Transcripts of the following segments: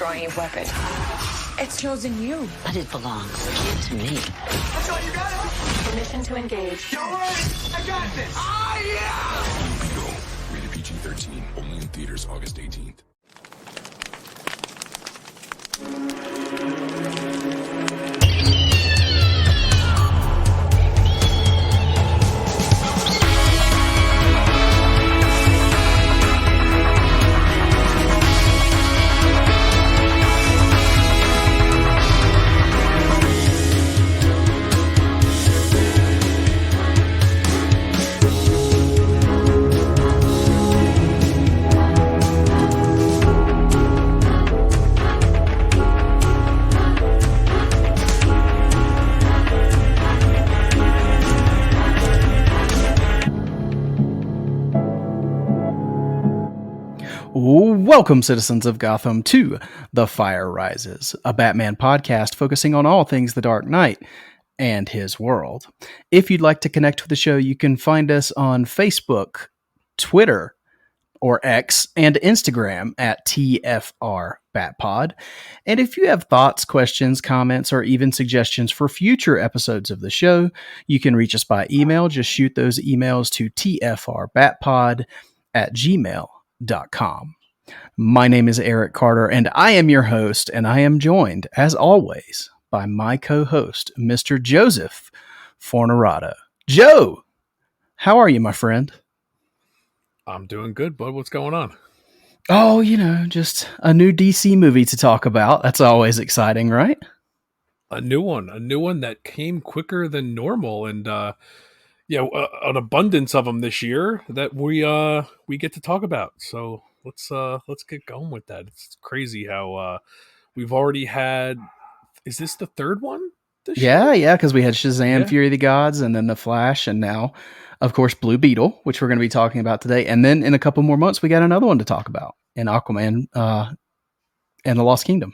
destroying your weapon. It's chosen you. But it belongs to me. That's all you got? Permission to engage. Don't worry, I got this. Blue Beetle, rated PG-13, only in theaters August 18th. Welcome, citizens of Gotham, to The Fire Rises, a Batman podcast focusing on all things The Dark Knight and his world. If you'd like to connect with the show, you can find us on Facebook, Twitter, or X, and Instagram at tfrbatpod. And if you have thoughts, questions, comments, or even suggestions for future episodes of the show, you can reach us by email. Just shoot those emails to tfrbatpod@gmail.com. My name is Eric Carter, and I am your host, and I am joined, as always, by my co-host, Mr. Joseph Fornerado. Joe, how are you, my friend? I'm doing good, bud. What's going on? Oh, just a new DC movie to talk about. That's always exciting, right? A new one that came quicker than normal, and an abundance of them this year that we get to talk about. So let's get going with that. It's crazy how we've already had. Is this the third one this year? Yeah, because we had Shazam, Fury of the Gods, and then The Flash, and now, of course, Blue Beetle, which we're going to be talking about today. And then in a couple more months, we got another one to talk about in Aquaman and the Lost Kingdom.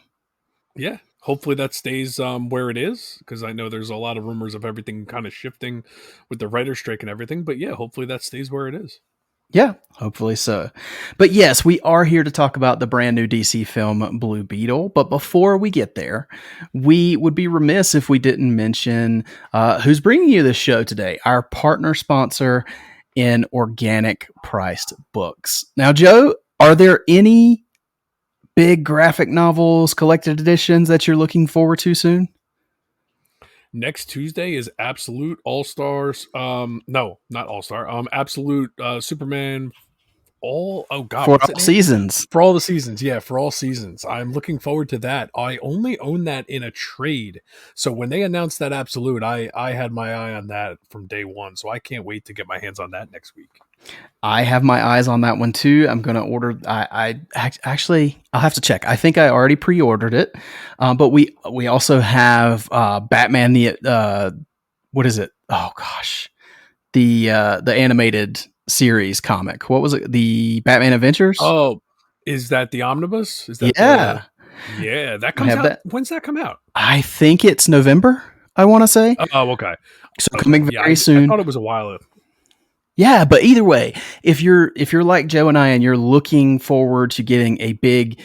Yeah, hopefully that stays where it is, because I know there's a lot of rumors of everything kind of shifting with the writer's strike and everything. But yeah, hopefully that stays where it is. Yeah, hopefully so. But yes, we are here to talk about the brand new DC film Blue Beetle. But before we get there, we would be remiss if we didn't mention who's bringing you this show today, our partner sponsor in Organic Priced Books. Now, Joe, are there any big graphic novels, collected editions that you're looking forward to soon? Next Tuesday is Absolute All-Stars. No, not All-Star. Absolute Superman. For all seasons. For all the seasons. Yeah, for all seasons. I'm looking forward to that. I only own that in a trade. So when they announced that Absolute, I had my eye on that from day one. So I can't wait to get my hands on that next week. I have my eyes on that one too. I'm going to order. I'll have to check. I think I already pre-ordered it. But we also have Batman. What is it? Oh gosh, the animated series comic. What was it? The Batman Adventures. Oh, is that the omnibus? Is that that comes out. When's that come out? I think it's November. I want to say. Oh, okay. So coming very soon. I thought it was a while ago. Yeah, but either way, if you're like Joe and I, and you're looking forward to getting a big,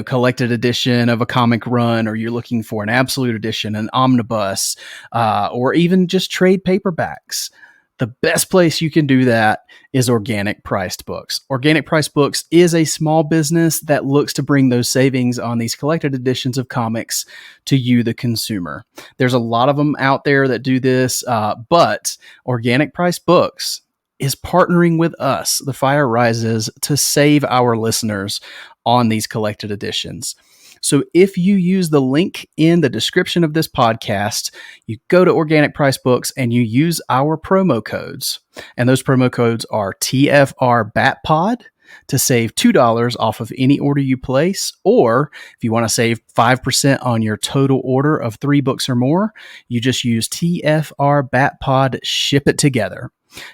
collected edition of a comic run, or you're looking for an absolute edition, an omnibus, or even just trade paperbacks, the best place you can do that is Organic Priced Books. Organic Priced Books is a small business that looks to bring those savings on these collected editions of comics to you, the consumer. There's a lot of them out there that do this, but Organic Priced Books is partnering with us, The Fire Rises, to save our listeners on these collected editions. So if you use the link in the description of this podcast, you go to Organic Price Books and you use our promo codes. And those promo codes are tfrbatpod to save $2 off of any order you place. Or if you want to save 5% on your total order of 3 books or more, you just use tfrbatpod, ship it together.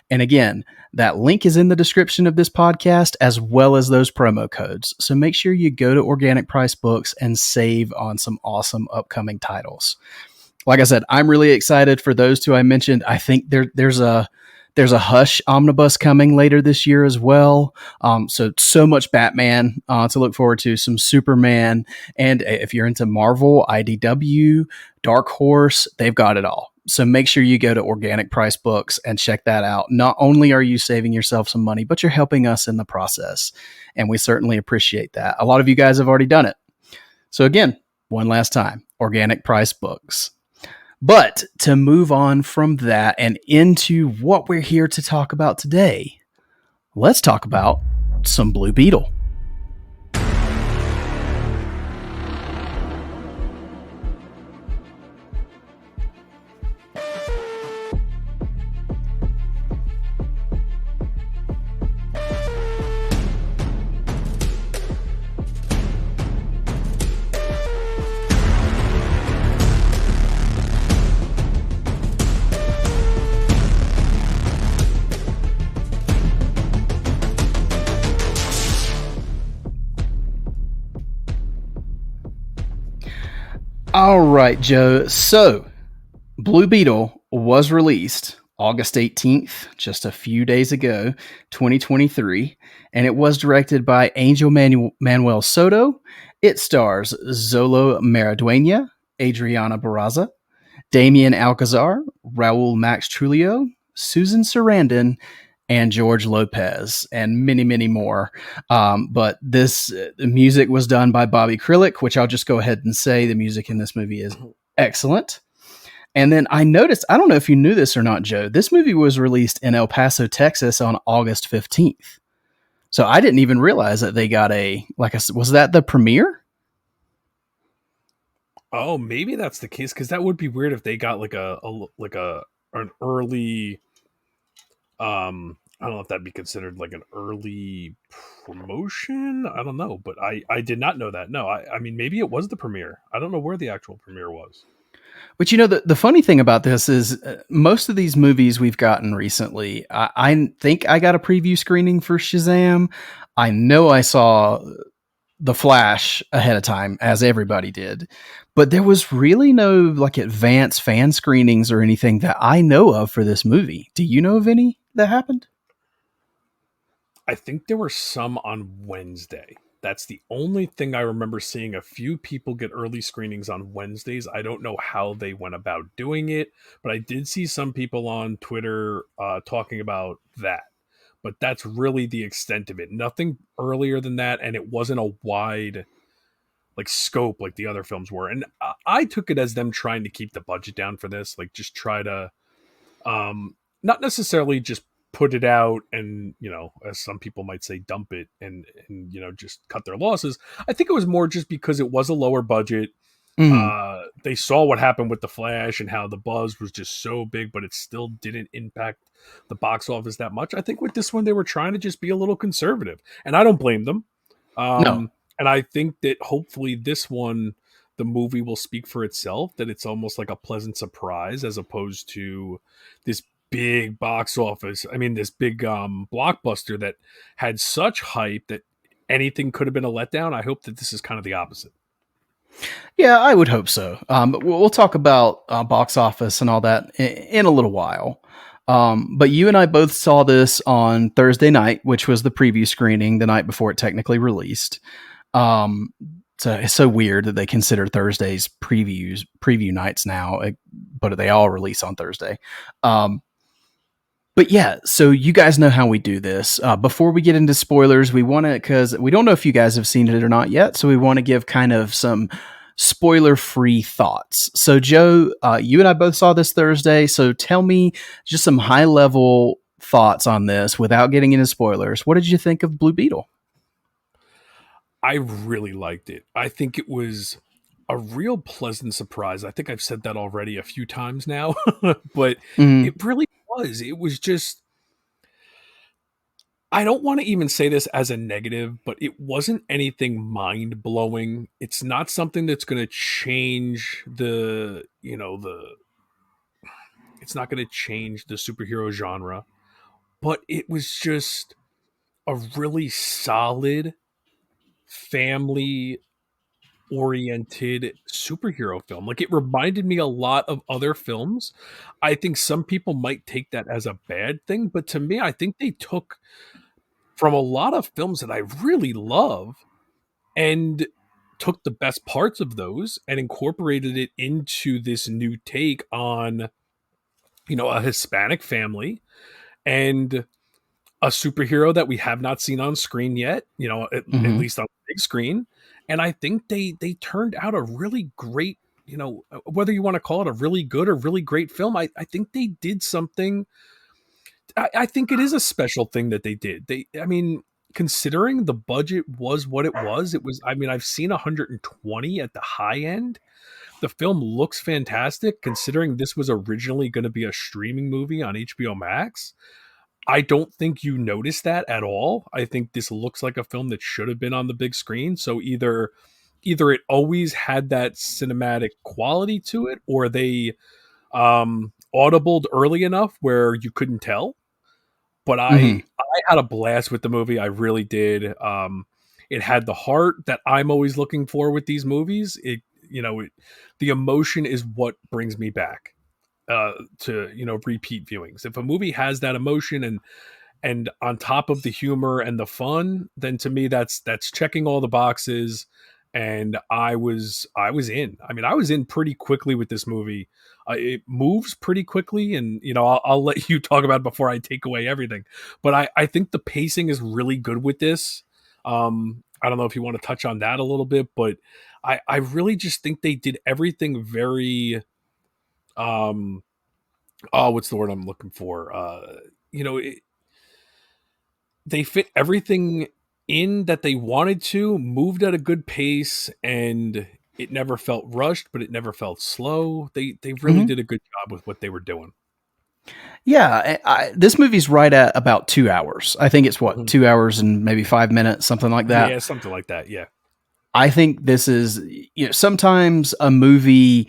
And again, that link is in the description of this podcast, as well as those promo codes. So make sure you go to Organic Price Books and save on some awesome upcoming titles. Like I said, I'm really excited for those two I mentioned. I think there's There's a Hush omnibus coming later this year as well. So much Batman to look forward to, some Superman. And if you're into Marvel, IDW, Dark Horse, they've got it all. So make sure you go to Organic Price Books and check that out. Not only are you saving yourself some money, but you're helping us in the process. And we certainly appreciate that. A lot of you guys have already done it. So again, one last time, Organic Price Books. But to move on from that and into what we're here to talk about today, let's talk about some Blue Beetle. All right, Joe. So, Blue Beetle was released August 18th, just a few days ago, 2023, and it was directed by Angel Manuel Soto. It stars Zolo Maridueña, Adriana Barraza, Damian Alcazar, Raul Max Trujillo, Susan Sarandon, and George Lopez, and many, many more. But this the music was done by Bobby Krilic, which I'll just go ahead and say the music in this movie is excellent. And then I noticed, I don't know if you knew this or not, Joe, this movie was released in El Paso, Texas on August 15th. So I didn't even realize that they got was that the premiere? Oh, maybe that's the case, because that would be weird if they got an early. I don't know if that'd be considered like an early promotion. I don't know, but I did not know that. No, I mean, maybe it was the premiere. I don't know where the actual premiere was. But the funny thing about this is most of these movies we've gotten recently, I think I got a preview screening for Shazam. I know I saw The Flash ahead of time, as everybody did. But there was really no like advanced fan screenings or anything that I know of for this movie. Do you know of any that happened? I think there were some on Wednesday. That's the only thing I remember seeing. A few people get early screenings on Wednesdays. I don't know how they went about doing it, but I did see some people on Twitter talking about that. But that's really the extent of it. Nothing earlier than that, and it wasn't a wide like scope like the other films were. And I took it as them trying to keep the budget down for this, like just try to not necessarily just put it out and, as some people might say, dump it and just cut their losses. I think it was more just because it was a lower budget. They saw what happened with The Flash and how the buzz was just so big, but it still didn't impact the box office that much. I think with this one, they were trying to just be a little conservative, and I don't blame them. No. And I think that hopefully this one, the movie will speak for itself, that it's almost like a pleasant surprise as opposed to this big box office. I mean, this big blockbuster that had such hype that anything could have been a letdown. I hope that this is kind of the opposite. Yeah, I would hope so. But we'll talk about box office and all that in a little while. But you and I both saw this on Thursday night, which was the preview screening the night before it technically released. So it's so weird that they consider Thursdays preview nights now, but they all release on Thursday. But yeah, so you guys know how we do this. Before we get into spoilers, we want to, because we don't know if you guys have seen it or not yet, so we want to give kind of some spoiler-free thoughts. So Joe, you and I both saw this Thursday, so tell me just some high-level thoughts on this without getting into spoilers. What did you think of Blue Beetle? I really liked it. I think it was a real pleasant surprise. I think I've said that already a few times now, but it really was. It was just, I don't want to even say this as a negative, but it wasn't anything mind blowing. It's not something that's going to change it's not going to change the superhero genre, but it was just a really solid family oriented superhero film. Like, it reminded me a lot of other films. I think some people might take that as a bad thing, but to me, I think they took from a lot of films that I really love and took the best parts of those and incorporated it into this new take on, a Hispanic family and a superhero that we have not seen on screen yet, at Mhm. least on the big screen. And I think they turned out a really great, whether you want to call it a really good or really great film, I think they did something. I think it is a special thing that they did. I mean, considering the budget was what it was, I mean, I've seen 120 at the high end. The film looks fantastic considering this was originally going to be a streaming movie on HBO Max. I don't think you notice that at all. I think this looks like a film that should have been on the big screen. So either it always had that cinematic quality to it, or they audibled early enough where you couldn't tell. But Mhm. I had a blast with the movie. I really did. It had the heart that I'm always looking for with these movies. The emotion is what brings me back to repeat viewings. If a movie has that emotion and on top of the humor and the fun, then to me that's checking all the boxes. And I was in. I mean, I was in pretty quickly with this movie. It moves pretty quickly, and I'll let you talk about it before I take away everything. But I think the pacing is really good with this. I don't know if you want to touch on that a little bit, but I really just think they did everything very oh, what's the word I'm looking for? They fit everything in that they wanted to, moved at a good pace, and it never felt rushed, but it never felt slow. They really Mhm. did a good job with what they were doing. Yeah, this movie's right at about 2 hours. I think it's what, Mhm. 2 hours and maybe 5 minutes, something like that. Yeah, something like that. Yeah. I think this is, sometimes a movie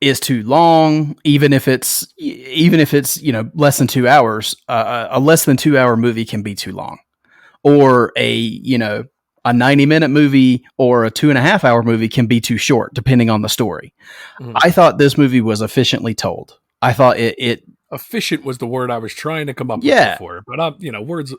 is too long, even if it's less than 2 hours. A less than 2 hour movie can be too long, or a 90-minute movie or a 2.5 hour movie can be too short, depending on the story. Mhm. I thought this movie was efficiently told. I thought it Efficient was the word I was trying to come up with yeah, before, but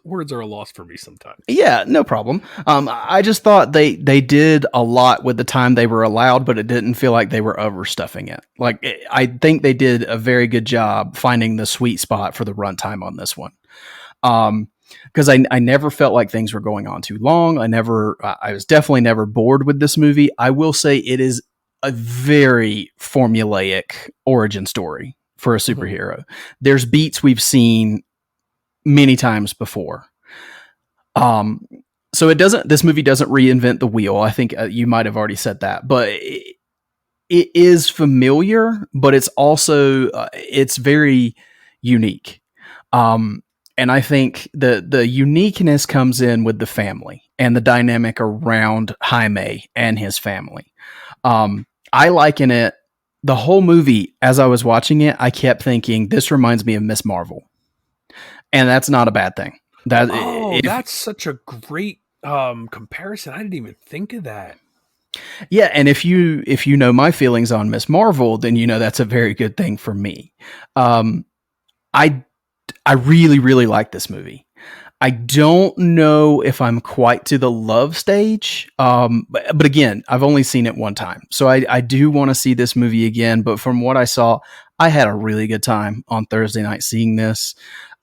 words are a loss for me sometimes. yeah, no problem. I just thought they did a lot with the time they were allowed, but it didn't feel like they were overstuffing it. Like, I think they did a very good job finding the sweet spot for the runtime on this one. Because I never felt like things were going on too long. I was definitely never bored with this movie. I will say it is a very formulaic origin story for a Mhm. superhero. There's beats we've seen many times before. So this movie doesn't reinvent the wheel. I think you might have already said that, but it is familiar, but it's also it's very unique. And I think the uniqueness comes in with the family and the dynamic around Jaime and his family. I liken it, the whole movie, as I was watching it, I kept thinking, this reminds me of Miss Marvel. And that's not a bad thing. That Oh, if that's such a great comparison. I didn't even think of that. Yeah, and if you know my feelings on Miss Marvel, then you know that's a very good thing for me. Um, I I really really like this movie. I don't know if I'm quite to the love stage, but again, I've only seen it one time, so I do want to see this movie again. But from what I saw, I had a really good time on Thursday night seeing this.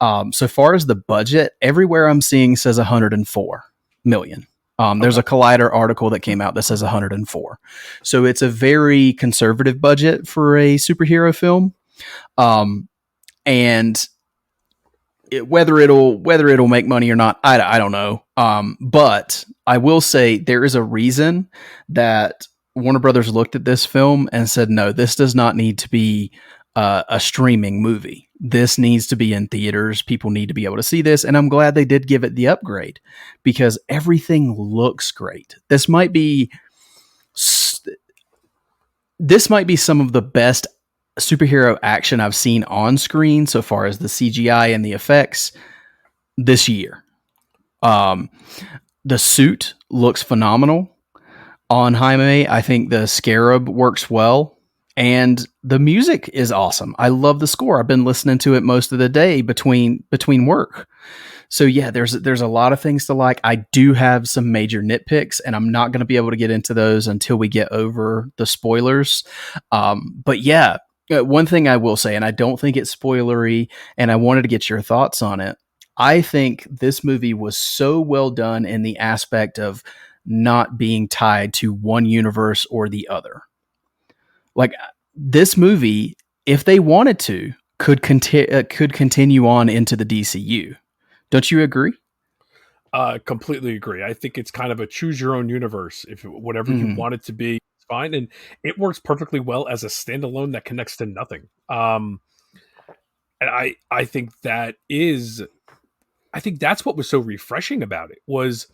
So far as the budget, everywhere I'm seeing says 104 million. There's Okay. a Collider article that came out that says 104. So it's a very conservative budget for a superhero film. Um, and whether it'll make money or not, I don't know. But I will say there is a reason that Warner Brothers looked at this film and said, no, this does not need to be a streaming movie. This needs to be in theaters. People need to be able to see this. And I'm glad they did give it the upgrade because everything looks great. This might be some of the best superhero action I've seen on screen so far as the CGI and the effects this year. Um, the suit looks phenomenal. on Jaime. I think the Scarab works well, and the music is awesome. I love the score. I've been listening to it most of the day between work. So yeah, there's a lot of things to like. I do have some major nitpicks, and I'm not going to be able to get into those until we get over the spoilers. But yeah, one thing I will say, and I don't think it's spoilery, and I wanted to get your thoughts on it. I think this movie was so well done in the aspect of not being tied to one universe or the other. Like this movie, if they wanted to, could continue on into the DCU. Don't you agree? Completely agree. I think it's kind of a choose your own universe. If whatever you want it to be, it's fine, and it works perfectly well as a standalone that connects to nothing. And I think that's what was so refreshing about it. Was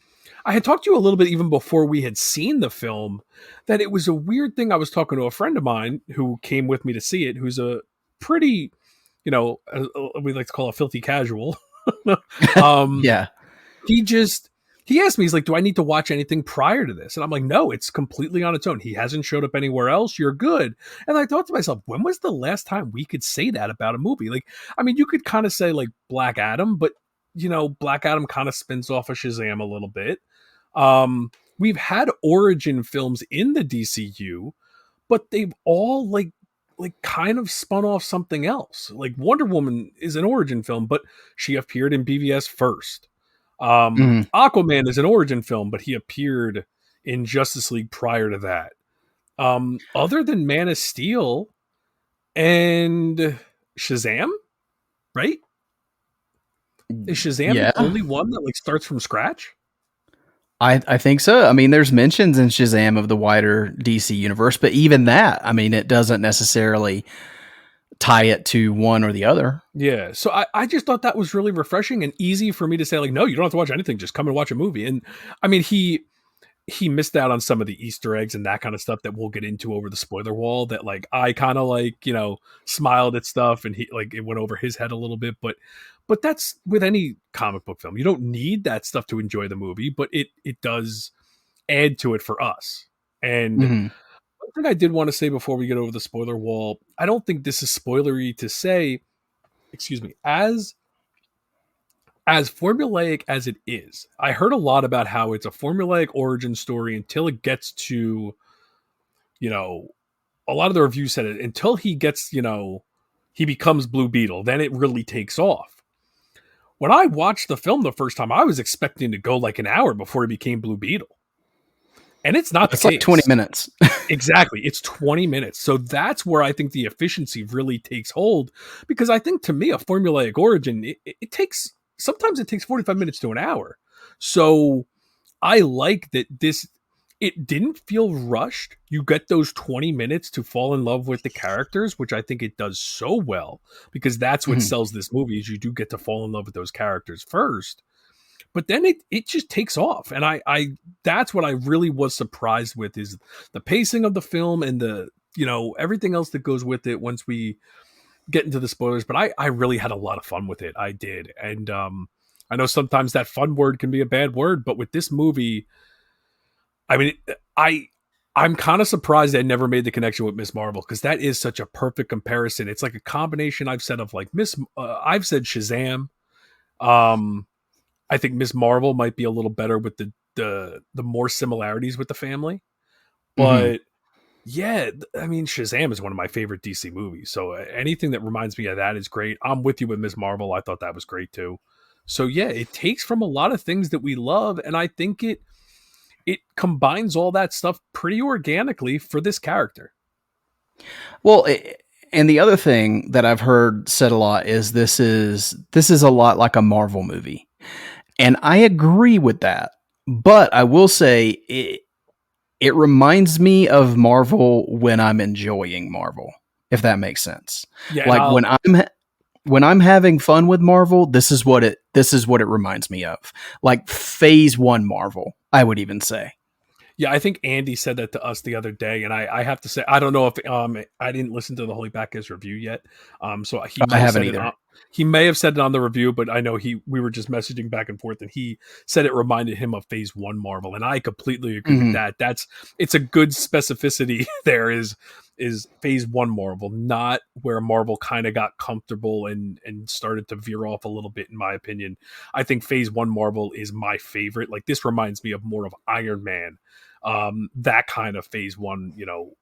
I had talked to you a little bit even before we had seen the film that it was a weird thing. I was talking to a friend of mine who came with me to see it, who's a pretty, we like to call a filthy casual. Yeah. He asked me, he's like, do I need to watch anything prior to this? And I'm like, no, it's completely on its own. He hasn't showed up anywhere else. You're good. And I thought to myself, when was the last time we could say that about a movie? Like, I mean, you could kind of say like Black Adam, but Black Adam kind of spins off of Shazam a little bit. We've had origin films in the DCU, but they've all like kind of spun off something else. Like Wonder Woman is an origin film, but she appeared in BVS first. Aquaman is an origin film, but he appeared in Justice League prior to that. Other than Man of Steel and Shazam, right? Is Shazam the only one that like starts from scratch? I think so. I mean, there's mentions in Shazam of the wider DC universe, but even that, I mean, it doesn't necessarily tie it to one or the other. Yeah. So I just thought that was really refreshing and easy for me to say, like, no, you don't have to watch anything. Just come and watch a movie. And I mean, he missed out on some of the Easter eggs and that kind of stuff that we'll get into over the spoiler wall that like I kind of like, smiled at stuff and he like it went over his head a little bit. But that's with any comic book film. You don't need that stuff to enjoy the movie, but it does add to it for us. And one thing I did want to say before we get over the spoiler wall, I don't think this is spoilery to say, excuse me, as formulaic as it is. I heard a lot about how it's a formulaic origin story until it gets to, a lot of the reviews said it, until he gets, he becomes Blue Beetle, then it really takes off. When I watched the film the first time, I was expecting to go like an hour before he became Blue Beetle. And it's not the case. Like 20 minutes. Exactly. It's 20 minutes. So that's where I think the efficiency really takes hold. Because I think to me, a formulaic origin, it takes, sometimes it takes 45 minutes to an hour. So I like that it didn't feel rushed. You get those 20 minutes to fall in love with the characters, which I think it does so well, because that's what sells this movie is you do get to fall in love with those characters first. But then it just takes off. And I that's what I really was surprised with is the pacing of the film and the, everything else that goes with it once we get into the spoilers. But I really had a lot of fun with it. I did. And I know sometimes that fun word can be a bad word, but with this movie, I mean, I'm kind of surprised I never made the connection with Miss Marvel because that is such a perfect comparison. It's like a combination I've said of like I've said Shazam. I think Miss Marvel might be a little better with the more similarities with the family, but yeah, I mean Shazam is one of my favorite DC movies. So anything that reminds me of that is great. I'm with you with Miss Marvel. I thought that was great too. So yeah, it takes from a lot of things that we love, and I think it combines all that stuff pretty organically for this character. Well, and the other thing that I've heard said a lot is this is a lot like a Marvel movie. And I agree with that. But I will say it reminds me of Marvel when I'm enjoying Marvel, if that makes sense. Yeah, like when I'm having fun with Marvel, this is what it reminds me of. Like phase 1 Marvel, I would even say. Yeah, I think Andy said that to us the other day, and I have to say I don't know if I didn't listen to the Holy Backers review yet. So he I haven't either. He may have said it on the review, but I know we were just messaging back and forth, and he said it reminded him of Phase 1 Marvel, and I completely agree with that. It's a good specificity there is Phase 1 Marvel, not where Marvel kind of got comfortable and started to veer off a little bit, in my opinion. I think Phase 1 Marvel is my favorite. Like, this reminds me of more of Iron Man, that kind of Phase 1,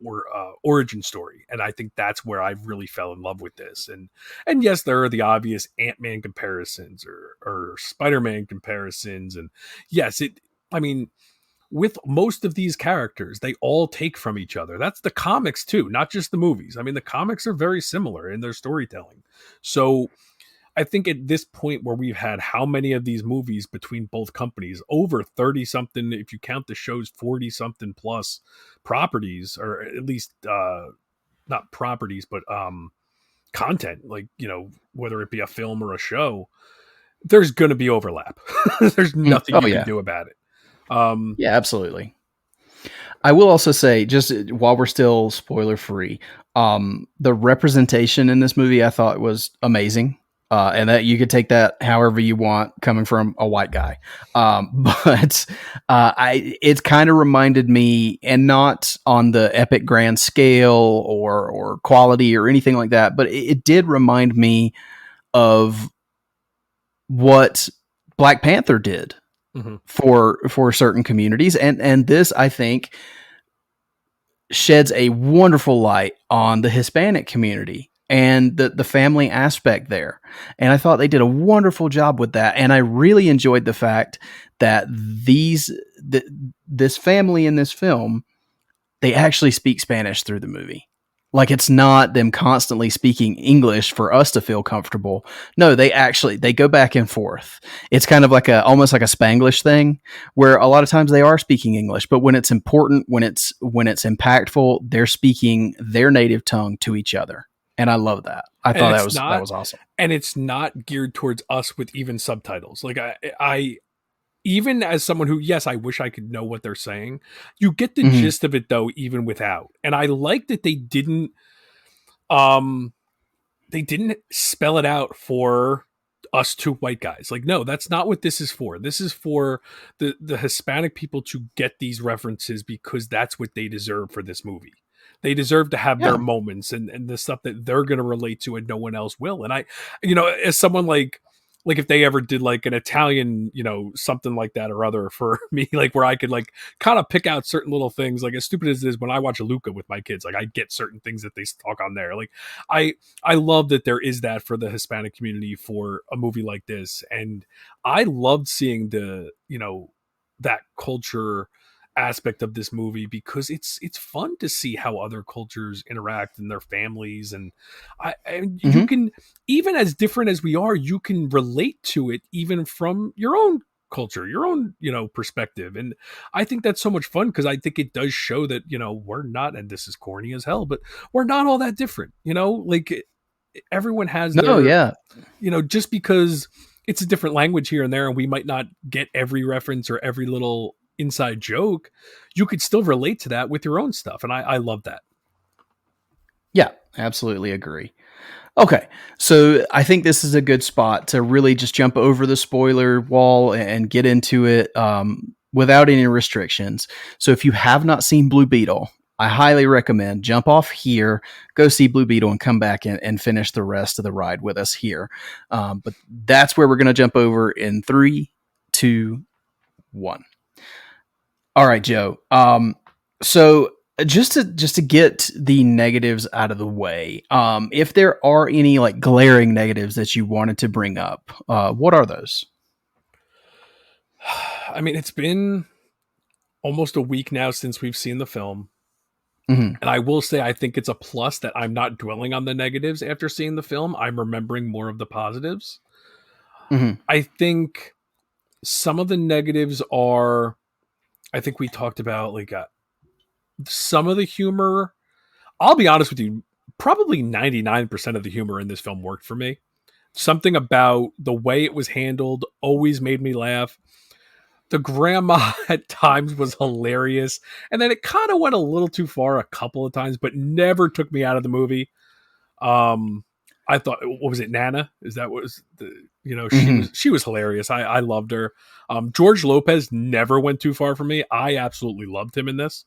or origin story. And I think that's where I really fell in love with this. And yes, there are the obvious Ant-Man comparisons or Spider-Man comparisons. And yes, with most of these characters, they all take from each other. That's the comics too, not just the movies. I mean, the comics are very similar in their storytelling. So I think at this point where we've had how many of these movies between both companies, over 30 something, if you count the shows, 40 something plus properties, or at least not properties, but content, like, whether it be a film or a show, there's going to be overlap. There's nothing you can do about it. Yeah, absolutely. I will also say, just while we're still spoiler free, the representation in this movie I thought was amazing. And that you could take that however you want, coming from a white guy. But it kind of reminded me, and not on the epic grand scale or quality or anything like that, but it did remind me of what Black Panther did for certain communities. And this, I think, sheds a wonderful light on the Hispanic community and the family aspect there. And I thought they did a wonderful job with that. And I really enjoyed the fact that this family in this film, they actually speak Spanish through the movie. Like, it's not them constantly speaking English for us to feel comfortable. No, they go back and forth. It's kind of like almost like a Spanglish thing, where a lot of times they are speaking English, but when it's important, when it's impactful, they're speaking their native tongue to each other. And I love that. I thought that was awesome. And it's not geared towards us with even subtitles. Like, I even as someone who, yes, I wish I could know what they're saying, you get the gist of it though, even without. And I like that they didn't spell it out for us two white guys. Like, no, that's not what this is for. This is for the Hispanic people to get these references, because that's what they deserve for this movie. They deserve to have their moments and the stuff that they're going to relate to and no one else will. And I, as someone like if they ever did like an Italian, something like that or other for me, like where I could like kind of pick out certain little things, like as stupid as it is, when I watch Luca with my kids, like I get certain things that they talk on there. Like I love that there is that for the Hispanic community for a movie like this. And I loved seeing that culture aspect of this movie, because it's fun to see how other cultures interact in their families, and you can, even as different as we are, you can relate to it even from your own culture, your own perspective. And I think that's so much fun, because I think it does show that we're not, and this is corny as hell, but we're not all that different. Like everyone has just because it's a different language here and there, and we might not get every reference or every little inside joke, you could still relate to that with your own stuff. And I love that. Yeah, absolutely agree. Okay, so I think this is a good spot to really just jump over the spoiler wall and get into it without any restrictions. So if you have not seen Blue Beetle, I highly recommend jump off here, go see Blue Beetle, and come back and finish the rest of the ride with us here. But that's where we're going to jump over in 3, 2, 1. All right, Joe. So just to get the negatives out of the way, if there are any like glaring negatives that you wanted to bring up, what are those? I mean, it's been almost a week now since we've seen the film. And I will say, I think it's a plus that I'm not dwelling on the negatives after seeing the film. I'm remembering more of the positives. I think some of the negatives are, I think we talked about like some of the humor. I'll be honest with you, probably 99% of the humor in this film worked for me. Something about the way it was handled always made me laugh. The grandma at times was hilarious. And then it kind of went a little too far a couple of times, but never took me out of the movie. I thought, what was it, Nana? Is that what was the, Mhm. she was hilarious. I loved her. George Lopez never went too far for me. I absolutely loved him in this.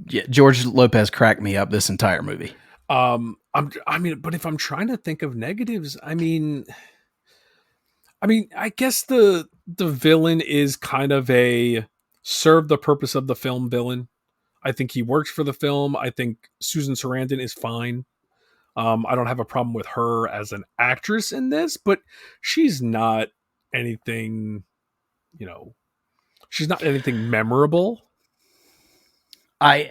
Yeah, George Lopez cracked me up this entire movie. But if I'm trying to think of negatives, I guess the villain is kind of a serve the purpose of the film villain. I think he works for the film. I think Susan Sarandon is fine. I don't have a problem with her as an actress in this, but she's not anything, she's not anything memorable. I'll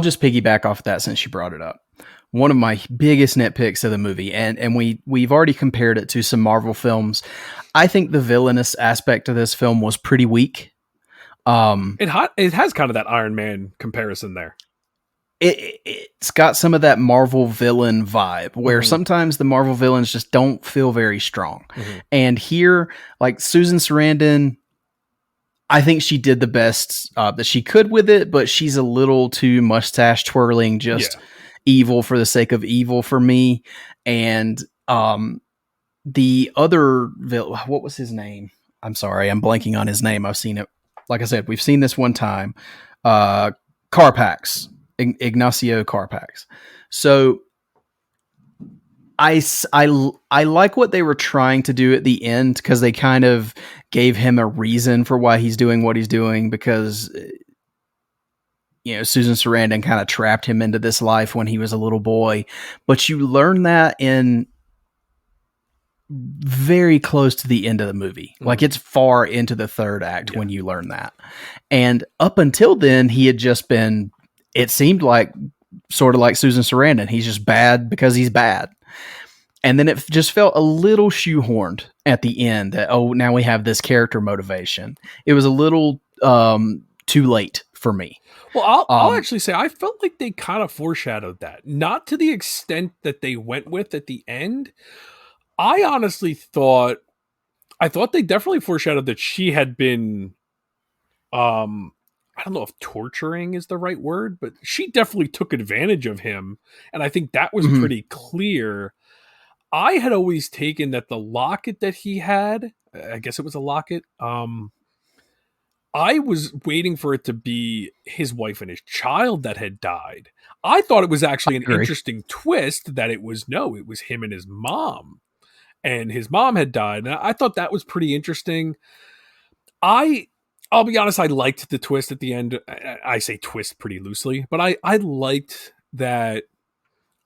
just piggyback off of that since you brought it up. One of my biggest nitpicks of the movie, and we've already compared it to some Marvel films. I think the villainous aspect of this film was pretty weak. It has kind of that Iron Man comparison there. It's got some of that Marvel villain vibe where sometimes the Marvel villains just don't feel very strong. And here, like Susan Sarandon, I think she did the best that she could with it, but she's a little too mustache twirling, just evil for the sake of evil for me. And the other what was his name? I'm sorry, I'm blanking on his name. I've seen it. Like I said, we've seen this one time. Carpax. Ignacio Carpax. So I like what they were trying to do at the end because they kind of gave him a reason for why he's doing what he's doing because Susan Sarandon kind of trapped him into this life when he was a little boy. But you learn that in very close to the end of the movie. Like it's far into the third act when you learn that. And up until then, he had just been, it seemed like sort of like Susan Sarandon. He's just bad because he's bad. And then it just felt a little shoehorned at the end that, now we have this character motivation. It was a little too late for me. Well, I'll actually say I felt like they kind of foreshadowed that. Not to the extent that they went with at the end. I honestly thought they definitely foreshadowed that she had been, I don't know if torturing is the right word, but she definitely took advantage of him. And I think that was pretty clear. I had always taken that the locket that he had, I guess it was a locket. I was waiting for it to be his wife and his child that had died. I thought it was actually an interesting twist that it was him and his mom. And his mom had died. And I thought that was pretty interesting. I'll be honest, I liked the twist at the end. I say twist pretty loosely, but I liked that.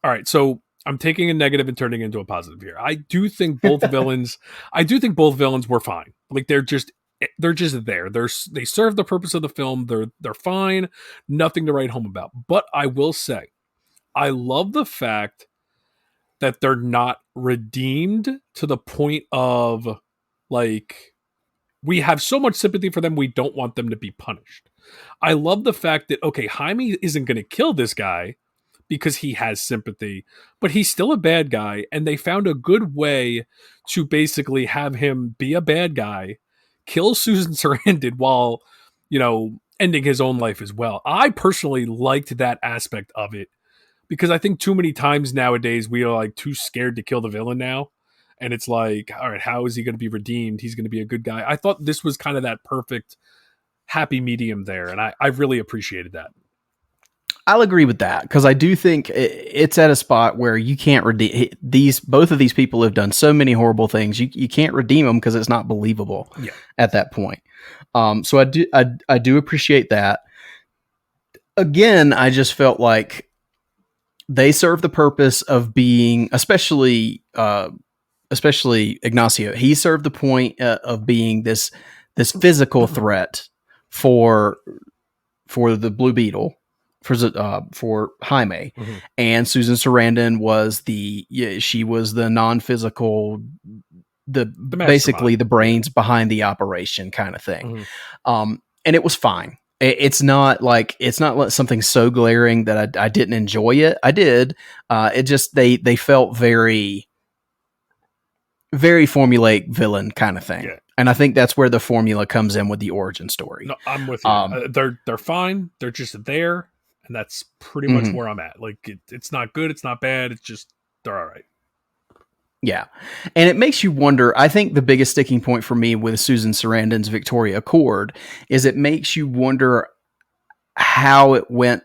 All right, so I'm taking a negative and turning it into a positive here. I do think both villains were fine. Like they're just there. They serve the purpose of the film. They're fine. Nothing to write home about. But I will say, I love the fact that they're not redeemed to the point of like we have so much sympathy for them we don't want them to be punished. I love the fact that Jaime isn't going to kill this guy because he has sympathy, but he's still a bad guy, and they found a good way to basically have him be a bad guy, kill Susan Sarandon while, ending his own life as well. I personally liked that aspect of it. Because I think too many times nowadays we are like too scared to kill the villain now. And it's like, all right, how is he going to be redeemed? He's going to be a good guy. I thought this was kind of that perfect happy medium there. And I really appreciated that. I'll agree with that because I do think it's at a spot where you can't redeem both of these people have done so many horrible things. You can't redeem them because it's not believable at that point. So I do appreciate that. Again, I just felt like they serve the purpose of being, especially Ignacio. He served the point of being this physical threat for the Blue Beetle, for Jaime, and Susan Sarandon was she was the non-physical, basically the brains behind the operation kind of thing, and it was fine. It's not something so glaring that I didn't enjoy it. I did. It just they felt very, very formulaic villain kind of thing, and I think that's where the formula comes in with the origin story. No, I'm with you. They're fine. They're just there. And that's pretty much Mhm. where I'm at. Like, it's not good, it's not bad, it's just, they're all right. Yeah. And it makes you wonder. I think the biggest sticking point for me with Susan Sarandon's Victoria Cord is it makes you wonder how it went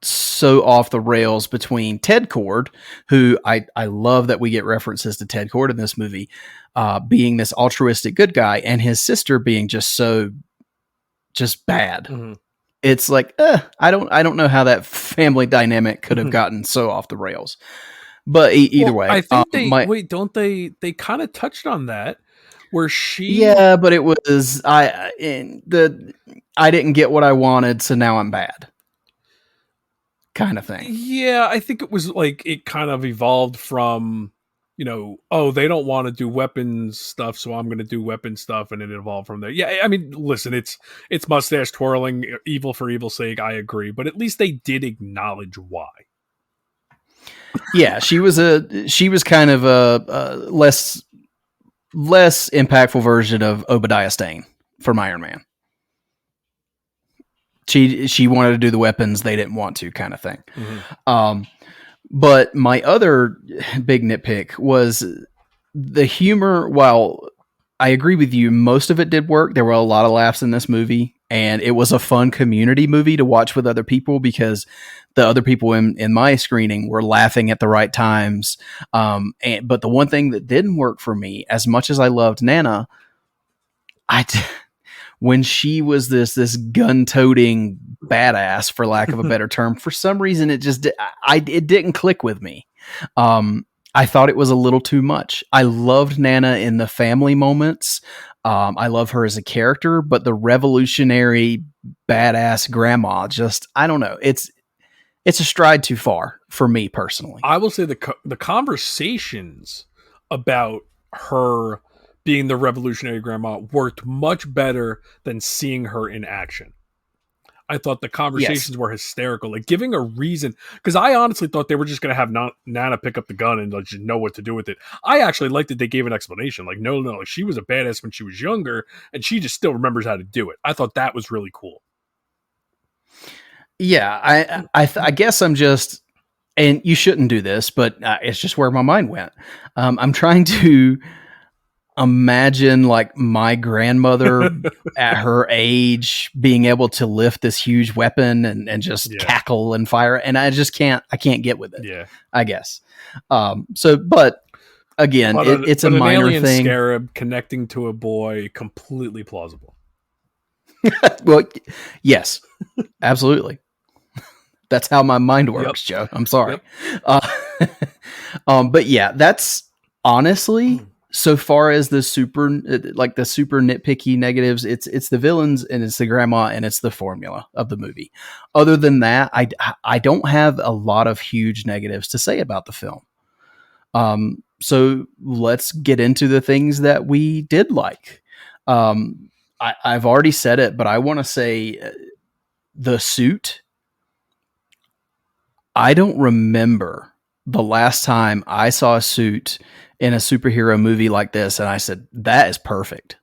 so off the rails between Ted Cord, who I love that we get references to Ted Cord in this movie, being this altruistic good guy, and his sister being just bad. Mm-hmm. It's like, I don't know how that family dynamic could have gotten so off the rails. But either way, I think don't they kind of touched on that where yeah, but it was I didn't get what I wanted, so now I'm bad, kind of thing. Yeah, I think it was like it kind of evolved from, oh, they don't want to do weapons stuff, so I'm going to do weapon stuff, and it evolved from there. Yeah, I mean, listen, it's mustache twirling, evil for evil's sake. I agree, but at least they did acknowledge why. Yeah, she was kind of a less impactful version of Obadiah Stane from Iron Man. She wanted to do the weapons, they didn't want to, kind of thing. Mm-hmm. But my other big nitpick was the humor. While I agree with you, most of it did work. There were a lot of laughs in this movie, and it was a fun community movie to watch with other people because the other people in my screening were laughing at the right times. But the one thing that didn't work for me, as much as I loved Nana, when she was this gun-toting badass, for lack of a better term, for some reason it didn't click with me. I thought it was a little too much. I loved Nana in the family moments. I love her as a character, but the revolutionary badass grandma, I don't know. It's a stride too far for me personally. I will say the conversations about her being the revolutionary grandma worked much better than seeing her in action. I thought the conversations were hysterical, like giving a reason, because I honestly thought they were just going to have Nana pick up the gun and just know what to do with it. I actually liked that they gave an explanation. Like, no, she was a badass when she was younger, and she just still remembers how to do it. I thought that was really cool. Yeah, I guess I'm just, and you shouldn't do this, but it's just where my mind went. I'm trying to imagine like my grandmother at her age being able to lift this huge weapon and just cackle and fire, and I can't get with it. Yeah, I guess. But again, it's a minor alien thing. Scarab connecting to a boy, completely plausible. Well, yes, absolutely. That's how my mind works, Joe. I'm sorry. Yep. But yeah, that's honestly, so far as the super nitpicky negatives, it's the villains and it's the grandma and it's the formula of the movie. Other than that, I don't have a lot of huge negatives to say about the film. So let's get into the things that we did like. I've already said it, but I want to say the suit. I don't remember the last time I saw a suit in a superhero movie like this, and I said, that is perfect.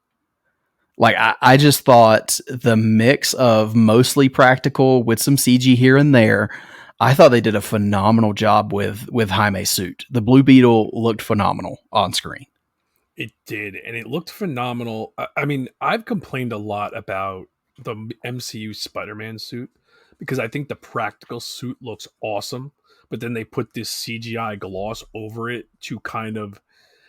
Like, I just thought the mix of mostly practical with some CG here and there, I thought they did a phenomenal job with Jaime's suit. The Blue Beetle looked phenomenal on screen. It did, and it looked phenomenal. I mean, I've complained a lot about the MCU Spider-Man suit, because I think the practical suit looks awesome, but then they put this CGI gloss over it to kind of,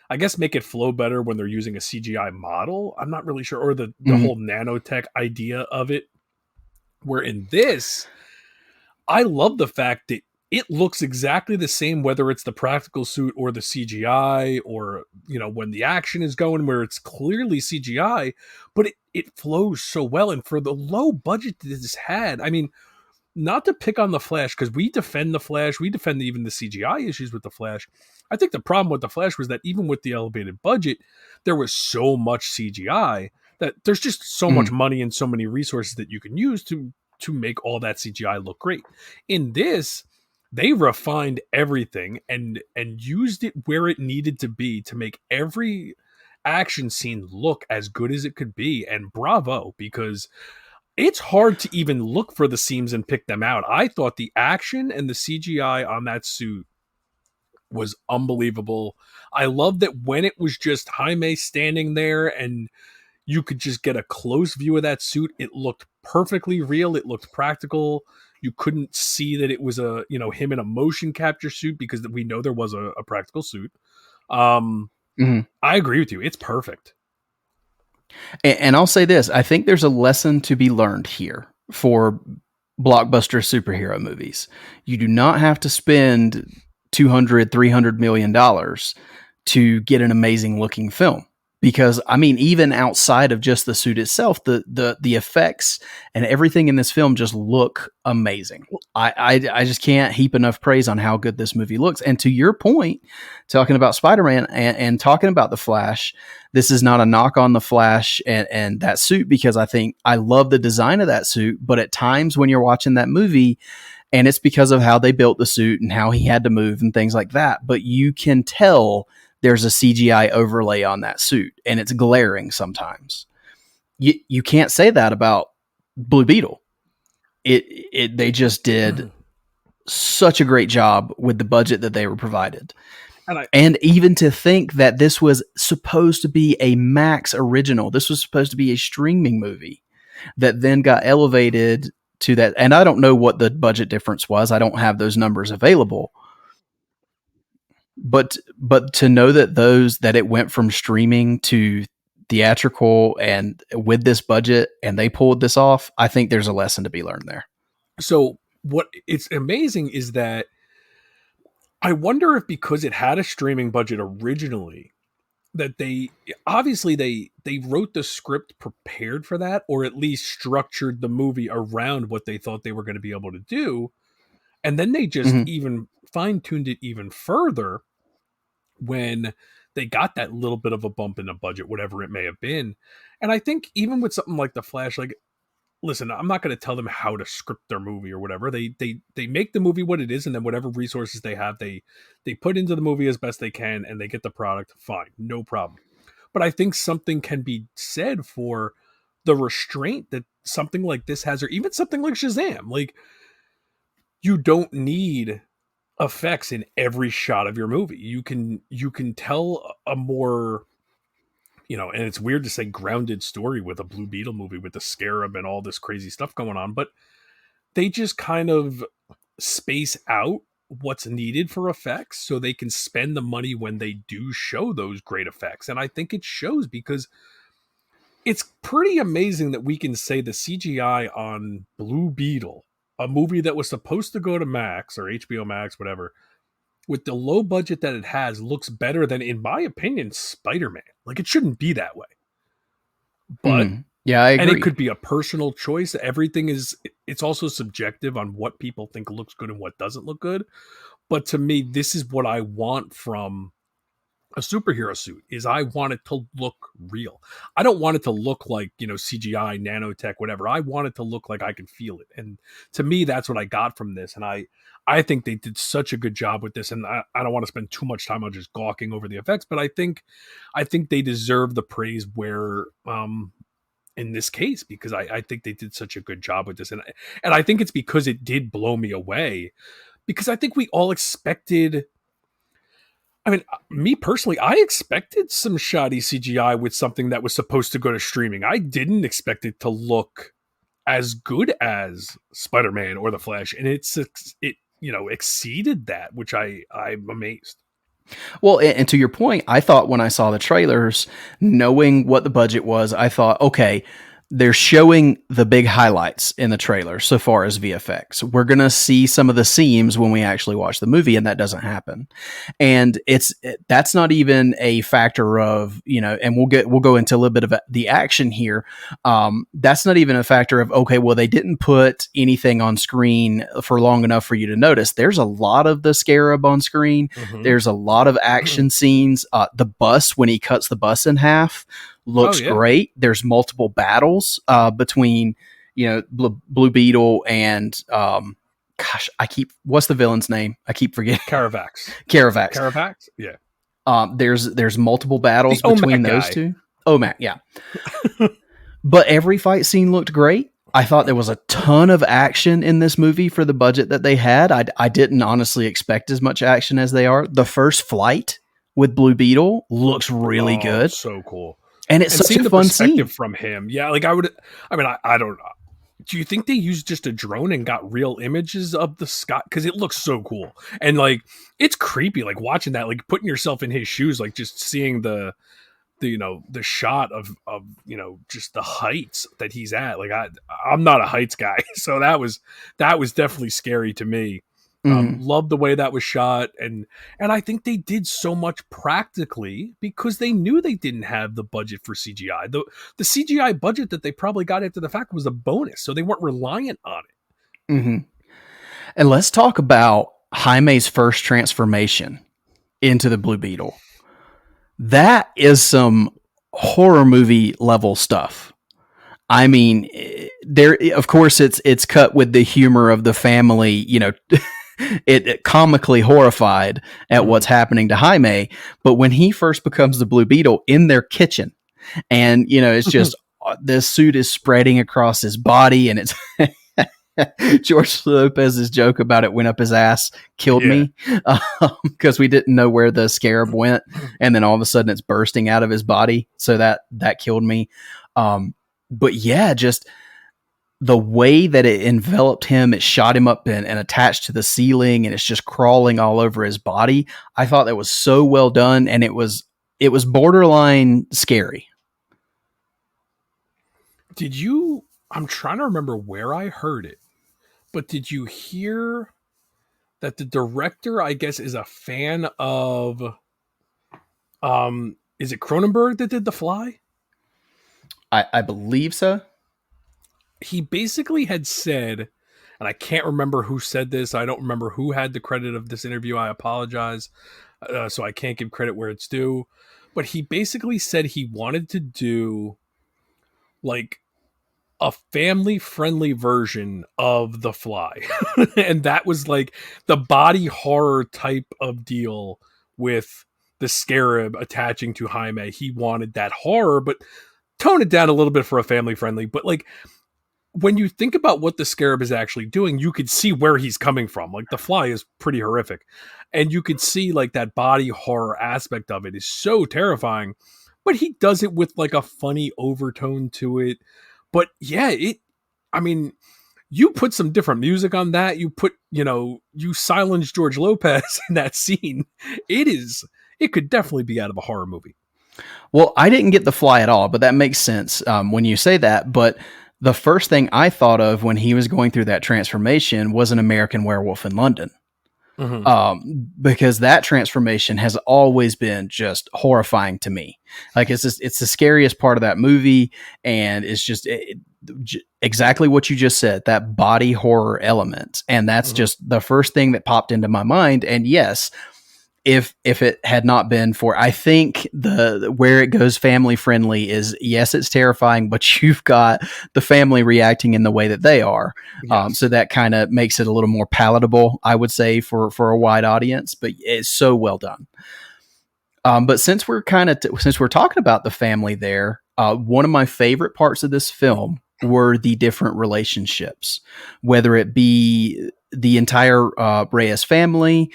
I guess, make it flow better when they're using a CGI model. I'm not really sure. Or the whole nanotech idea of it. Where in this, I love the fact that it looks exactly the same, whether it's the practical suit or the CGI, or, when the action is going, where it's clearly CGI, but it flows so well. And for the low budget that this had, I mean, not to pick on the Flash, because we defend the Flash, we defend even the CGI issues with the Flash. I think the problem with the Flash was that even with the elevated budget, there was so much CGI that there's just so much money and so many resources that you can use to make all that CGI look great. In this, they refined everything and used it where it needed to be to make every action scene look as good as it could be. And bravo, because it's hard to even look for the seams and pick them out. I thought the action and the CGI on that suit was unbelievable. I love that when it was just Jaime standing there and you could just get a close view of that suit, it looked perfectly real. It looked practical. You couldn't see that it was him in a motion capture suit, because we know there was a practical suit. Mm-hmm. I agree with you. It's perfect. And I'll say this, I think there's a lesson to be learned here for blockbuster superhero movies. You do not have to spend $200-300 million to get an amazing looking film. Because I mean, even outside of just the suit itself, the effects and everything in this film just look amazing. I just can't heap enough praise on how good this movie looks. And to your point, talking about Spider-Man and talking about the Flash, this is not a knock on the Flash and that suit, because I think I love the design of that suit. But at times when you're watching that movie, and it's because of how they built the suit and how he had to move and things like that, but you can tell there's a CGI overlay on that suit, and it's glaring sometimes. You can't say that about Blue Beetle. They just did such a great job with the budget that they were provided. And even to think that this was supposed to be a Max original, this was supposed to be a streaming movie that then got elevated to that. And I don't know what the budget difference was. I don't have those numbers available. But to know that it went from streaming to theatrical and with this budget, and they pulled this off, I think there's a lesson to be learned there. So what it's amazing is that I wonder if, because it had a streaming budget originally, that they wrote the script prepared for that, or at least structured the movie around what they thought they were going to be able to do. And then they just even fine-tuned it even further when they got that little bit of a bump in the budget, whatever it may have been. And I think even with something like The Flash, like, listen, I'm not going to tell them how to script their movie or whatever. They make the movie what it is, and then whatever resources they have, they put into the movie as best they can, and they get the product fine, no problem. But I think something can be said for the restraint that something like this has, or even something like Shazam. Like, you don't need effects in every shot of your movie. You can tell a more, and it's weird to say grounded story with a Blue Beetle movie with the Scarab and all this crazy stuff going on, but they just kind of space out what's needed for effects so they can spend the money when they do show those great effects. And I think it shows, because it's pretty amazing that we can say the CGI on Blue Beetle, a movie that was supposed to go to Max or HBO Max, whatever, with the low budget that it has, looks better than, in my opinion, Spider-Man. Like, it shouldn't be that way. But yeah, I agree. And it could be a personal choice. Everything it's also subjective on what people think looks good and what doesn't look good. But to me, this is what I want from a superhero suit, is I want it to look real. I don't want it to look like, CGI, nanotech, whatever. I want it to look like I can feel it. And to me, that's what I got from this. And I think they did such a good job with this. And I don't want to spend too much time on just gawking over the effects, but I think they deserve the praise where, in this case, because I think they did such a good job with this. And I think it's because it did blow me away, because I think we all expected, I mean, me personally, I expected some shoddy CGI with something that was supposed to go to streaming. I didn't expect it to look as good as Spider-Man or The Flash, and it exceeded that, which I'm amazed. Well, and to your point, I thought when I saw the trailers, knowing what the budget was, I thought, okay, they're showing the big highlights in the trailer so far as VFX. We're going to see some of the seams when we actually watch the movie, and that doesn't happen. And that's not even a factor of, and we'll go into a little bit of the action here. That's not even a factor of, okay, well, they didn't put anything on screen for long enough for you to notice. There's a lot of the Scarab on screen. Mm-hmm. There's a lot of action scenes. The bus, when he cuts the bus in half, looks great. There's multiple battles between, Blue Beetle and what's the villain's name? I keep forgetting. Caravax. Yeah. There's multiple battles between those two. OMAC, yeah. But every fight scene looked great. I thought there was a ton of action in this movie for the budget that they had. I didn't honestly expect as much action as they are. The first flight with Blue Beetle looks really good. So cool. And it's such seeing a the fun perspective scene. from him. Yeah, like I don't know. Do you think they used just a drone and got real images of the sky? Because it looks so cool. And like, it's creepy, like watching that, like putting yourself in his shoes, like just seeing the shot of just the heights that he's at. Like I'm not a heights guy, so that was definitely scary to me. Love the way that was shot, and I think they did so much practically because they knew they didn't have the budget for CGI. The CGI budget that they probably got after the fact was a bonus, so they weren't reliant on it. Mm-hmm. And let's talk about Jaime's first transformation into the Blue Beetle. That is some horror movie level stuff. I mean, there, of course, it's cut with the humor of the family, it comically horrified at what's happening to Jaime. But when he first becomes the Blue Beetle in their kitchen, and it's just this suit is spreading across his body, and it's George Lopez's joke about it went up his ass killed me because we didn't know where the scarab went, and then all of a sudden it's bursting out of his body. So that killed me. But yeah, just the way that it enveloped him, it shot him up and attached to the ceiling, and it's just crawling all over his body. I thought that was so well done, and it was borderline scary. I'm trying to remember where I heard it, but did you hear that the director, I guess, is a fan of, is it Cronenberg that did The Fly? I believe so. He basically had said, and I can't remember who said this. I don't remember who had the credit of this interview. I apologize. So I can't give credit where it's due. But he basically said he wanted to do like a family-friendly version of The Fly. And that was like the body horror type of deal with the scarab attaching to Jaime. He wanted that horror, but tone it down a little bit for a family-friendly. But like, when you think about what the scarab is actually doing, you could see where he's coming from. Like The Fly is pretty horrific. And you could see like that body horror aspect of it is so terrifying, but he does it with like a funny overtone to it. But yeah, you put some different music on that. You put, you silence George Lopez in that scene. It could definitely be out of a horror movie. Well, I didn't get The Fly at all, but that makes sense when you say that. But the first thing I thought of when he was going through that transformation was An American Werewolf in London. Because that transformation has always been just horrifying to me. Like it's the scariest part of that movie. And it's just exactly what you just said, that body horror element. And that's just the first thing that popped into my mind. And yes, if it had not been for, I think the where it goes family friendly is, yes, it's terrifying, but you've got the family reacting in the way that they are. Yes. So that kind of makes it a little more palatable, I would say, for a wide audience, but it's so well done. But since we're talking about the family there, one of my favorite parts of this film were the different relationships, whether it be the entire Reyes family,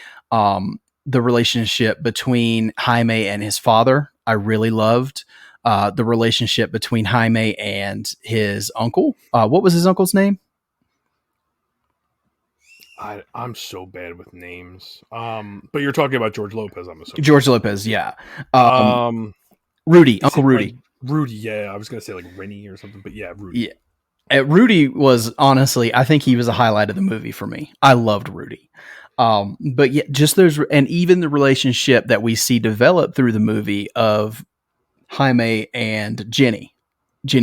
the relationship between Jaime and his father. I really loved the relationship between Jaime and his uncle. What was his uncle's name? I'm so bad with names. But you're talking about George Lopez, I'm assuming. George Lopez, yeah. Rudy, Uncle Rudy. Rudy, yeah. I was going to say like Rennie or something, but yeah, Rudy. Yeah. Rudy was, honestly, I think he was a highlight of the movie for me. I loved Rudy. But yeah, just and even the relationship that we see develop through the movie of Jaime and Jenny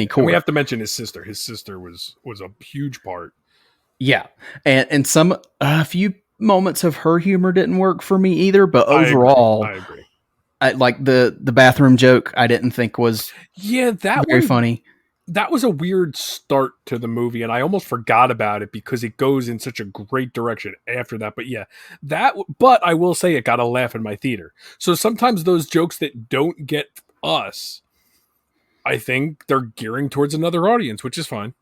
Court. We have to mention his sister. His sister was a huge part. Yeah. And a few moments of her humor didn't work for me either, but overall, I agree. Like the bathroom joke, I didn't think was very funny. That was a weird start to the movie, and I almost forgot about it because it goes in such a great direction after that. But yeah, but I will say it got a laugh in my theater. So sometimes those jokes that don't get us, I think they're gearing towards another audience, which is fine.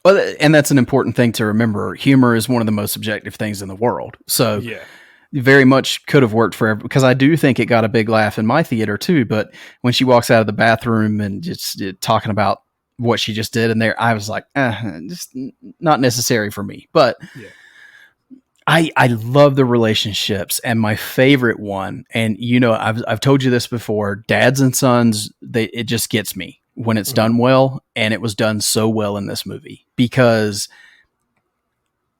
Well, and that's an important thing to remember. Humor is one of the most subjective things in the world. So Yeah. very much could have worked for every, because I do think it got a big laugh in my theater too. But when she walks out of the bathroom and just talking about what she just did in there, I was like, just not necessary for me. But Yeah. I love the relationships, and my favorite one, and I've told you this before, dads and sons, it just gets me when it's done well, and it was done so well in this movie because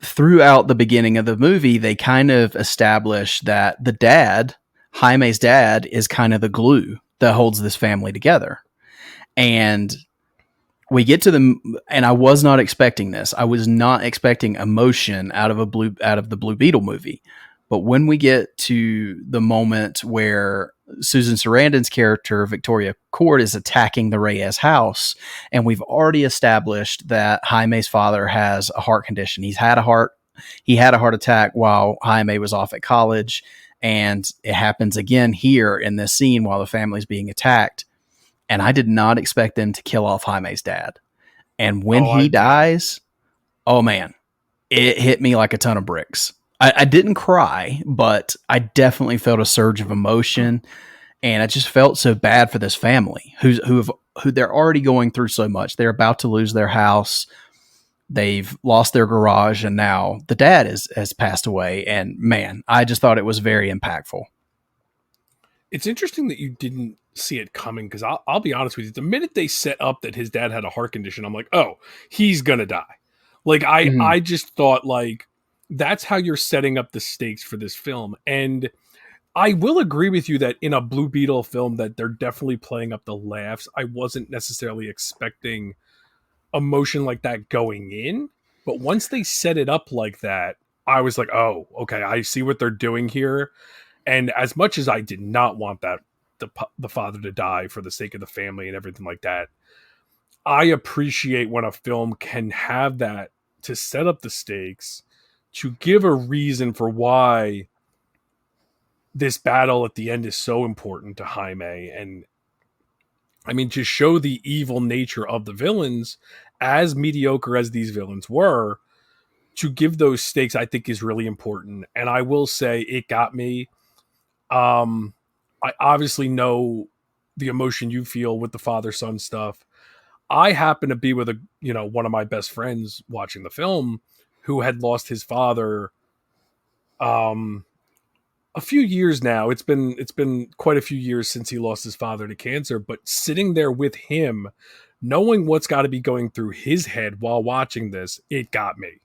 throughout the beginning of the movie, they kind of establish that the dad, Jaime's dad, is kind of the glue that holds this family together. And we get to and I was not expecting this. I was not expecting emotion out of the Blue Beetle movie. But when we get to the moment where Susan Sarandon's character, Victoria Court, is attacking the Reyes house, and we've already established that Jaime's father has a heart condition. He had a heart attack while Jaime was off at college, and it happens again here in this scene while the family's being attacked. And I did not expect them to kill off Jaime's dad. And when he dies, oh man, it hit me like a ton of bricks. I didn't cry, but I definitely felt a surge of emotion, and I just felt so bad for this family who they're already going through so much. They're about to lose their house. They've lost their garage, and now the dad has passed away. And man, I just thought it was very impactful. It's interesting that you didn't see it coming, because I'll be honest with you. The minute they set up that his dad had a heart condition, I'm like, oh, he's gonna die. Like I just thought, like, that's how you're setting up the stakes for this film. And I will agree with you that in a Blue Beetle film that they're definitely playing up the laughs. I wasn't necessarily expecting emotion like that going in, but once they set it up like that, I was like, oh, okay, I see what they're doing here. And as much as I did not want that the father to die for the sake of the family and everything like that, I appreciate when a film can have that to set up the stakes, to give a reason for why this battle at the end is so important to Jaime. And I mean, to show the evil nature of the villains, as mediocre as these villains were, to give those stakes, I think, is really important. And I will say it got me. I obviously know the emotion you feel with the father-son stuff. I happen to be with one of my best friends watching the film who had lost his father a few years now. It's been quite a few years since he lost his father to cancer, but sitting there with him, knowing what's got to be going through his head while watching this, it got me.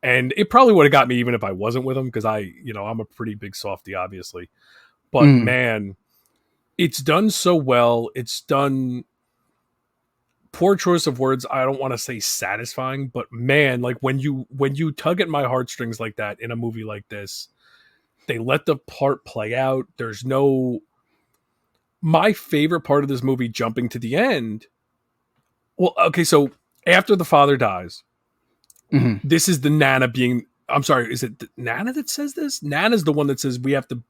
And it probably would have got me even if I wasn't with him, because I'm a pretty big softie, obviously. But man, it's done so well. It's done, poor choice of words, I don't want to say satisfying, but man, like when you tug at my heartstrings like that in a movie like this, they let the part play out. There's no, my favorite part of this movie, jumping to the end. Well, okay, so after the father dies, this is the Nana being, I'm sorry, is it Nana that says this? Nana's the one that says we have to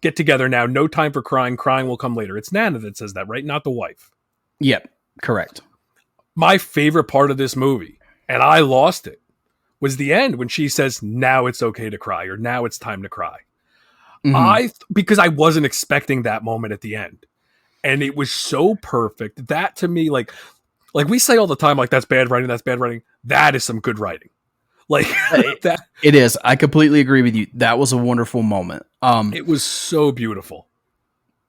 get together now. No time for crying. Crying will come later. It's Nana that says that, right? Not the wife. Yep, correct. My favorite part of this movie, and I lost it, was the end when she says, now it's okay to cry, or now it's time to cry. Because I wasn't expecting that moment at the end. And it was so perfect. That to me, like we say all the time, like, that's bad writing, that's bad writing. That is some good writing. Like that. It is. I completely agree with you. That was a wonderful moment. It was so beautiful.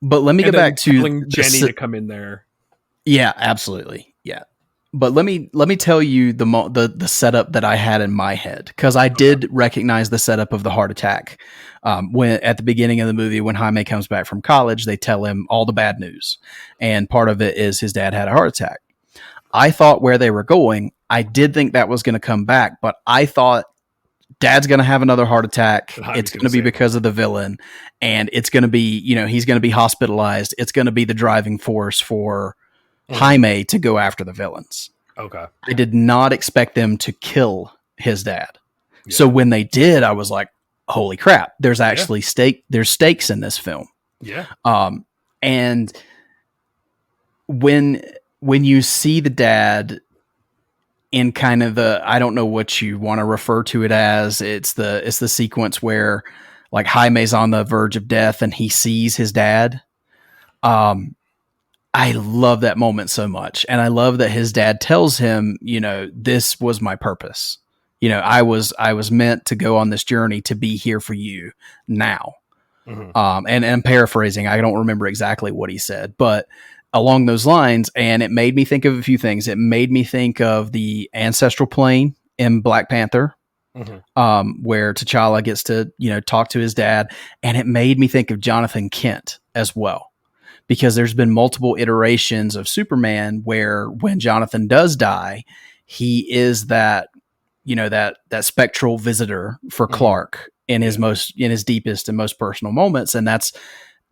But let me get back to Jenny to come in there. Yeah, absolutely. Yeah. But let me tell you the setup that I had in my head, because I did recognize the setup of the heart attack. When at the beginning of the movie, when Jaime comes back from college, they tell him all the bad news, and part of it is his dad had a heart attack. I thought where they were going, I did think that was going to come back, but I thought dad's going to have another heart attack. It's going to be because of the villain, and it's going to be, he's going to be hospitalized. It's going to be the driving force for Jaime to go after the villains. Okay. I did not expect them to kill his dad. Yeah. So when they did, I was like, holy crap, there's actually there's stakes in this film. Yeah. And when you see the dad in kind of the, I don't know what you want to refer to it as. It's the sequence where like Jaime's on the verge of death and he sees his dad. I love that moment so much. And I love that his dad tells him, you know, this was my purpose. You know, I was meant to go on this journey to be here for you now. Mm-hmm. And I'm paraphrasing. I don't remember exactly what he said, but along those lines. And it made me think of a few things. It made me think of the ancestral plane in Black Panther, where T'Challa gets to, you know, talk to his dad. And it made me think of Jonathan Kent as well, because there's been multiple iterations of Superman where when Jonathan does die, he is that, you know, that spectral visitor for Clark in his deepest and most personal moments. And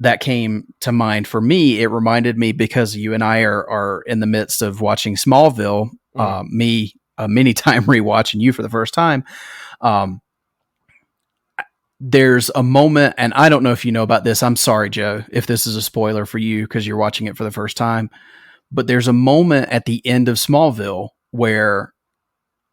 that came to mind for me. It reminded me, because you and I are in the midst of watching Smallville, me a many time rewatching you for the first time. There's a moment, and I don't know if you know about this. I'm sorry, Joe, if this is a spoiler for you because you're watching it for the first time, but there's a moment at the end of Smallville where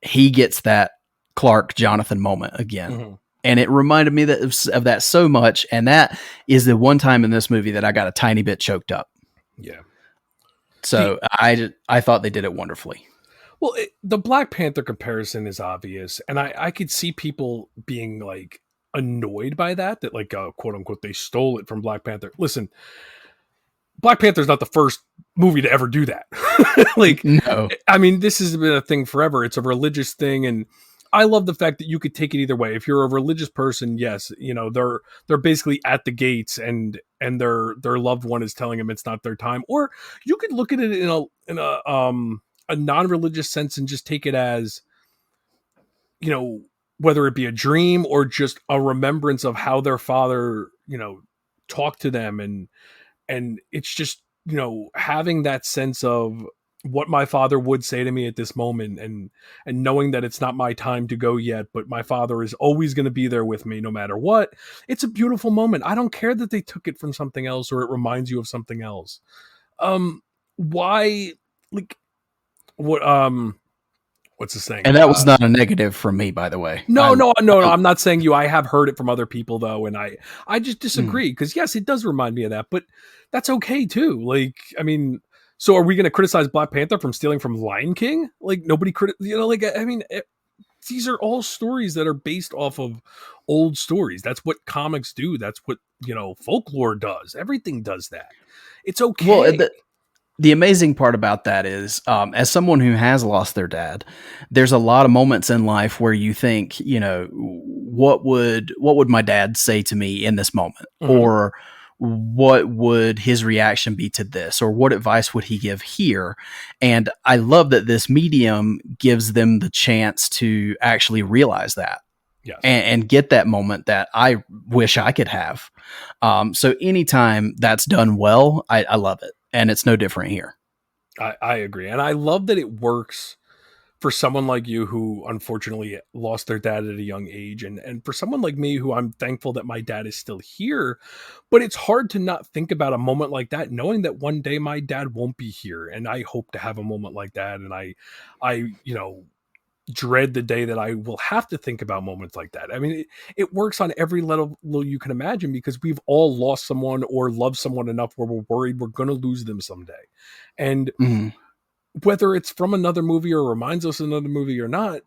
he gets that Clark Jonathan moment again. And it reminded me of that so much. And that is the one time in this movie that I got a tiny bit choked up. Yeah. So I thought they did it wonderfully. Well, the Black Panther comparison is obvious. And I could see people being like annoyed by that like, quote unquote, they stole it from Black Panther. Listen, Black Panther's not the first movie to ever do that. Like, no. I mean, this has been a thing forever. It's a religious thing. And I love the fact that you could take it either way. If you're a religious person, yes, you know, they're basically at the gates and their loved one is telling them it's not their time. Or you could look at it in a non-religious sense and just take it as, you know, whether it be a dream or just a remembrance of how their father, you know, talked to them. And it's just, you know, having that sense of what my father would say to me at this moment, and knowing that it's not my time to go yet, but my father is always going to be there with me no matter what. It's a beautiful moment. I don't care that they took it from something else or it reminds you of something else. Why, like, what, what's the saying? And that was not a negative from me, by the way. No, I'm not saying you. I have heard it from other people though, and I just disagree, because yes, it does remind me of that, but that's okay too. Like, I mean, so are we going to criticize Black Panther from stealing from Lion King? Like, nobody you know, like, I mean, these are all stories that are based off of old stories. That's what comics do. That's what, you know, folklore does. Everything does that. It's okay. Well, the amazing part about that is, as someone who has lost their dad, there's a lot of moments in life where you think, you know, what would my dad say to me in this moment? Or what would his reaction be to this? Or what advice would he give here? And I love that this medium gives them the chance to actually realize that. Yes. And get that moment that I wish I could have. So anytime that's done well, I love it. And it's no different here. I agree. And I love that it works for someone like you who unfortunately lost their dad at a young age. And for someone like me who I'm thankful that my dad is still here. But it's hard to not think about a moment like that, knowing that one day my dad won't be here. And I hope to have a moment like that. And I you know, dread the day that I will have to think about moments like that. I mean, it works on every level you can imagine, because we've all lost someone or loved someone enough where we're worried we're going to lose them someday. And whether it's from another movie or reminds us of another movie or not,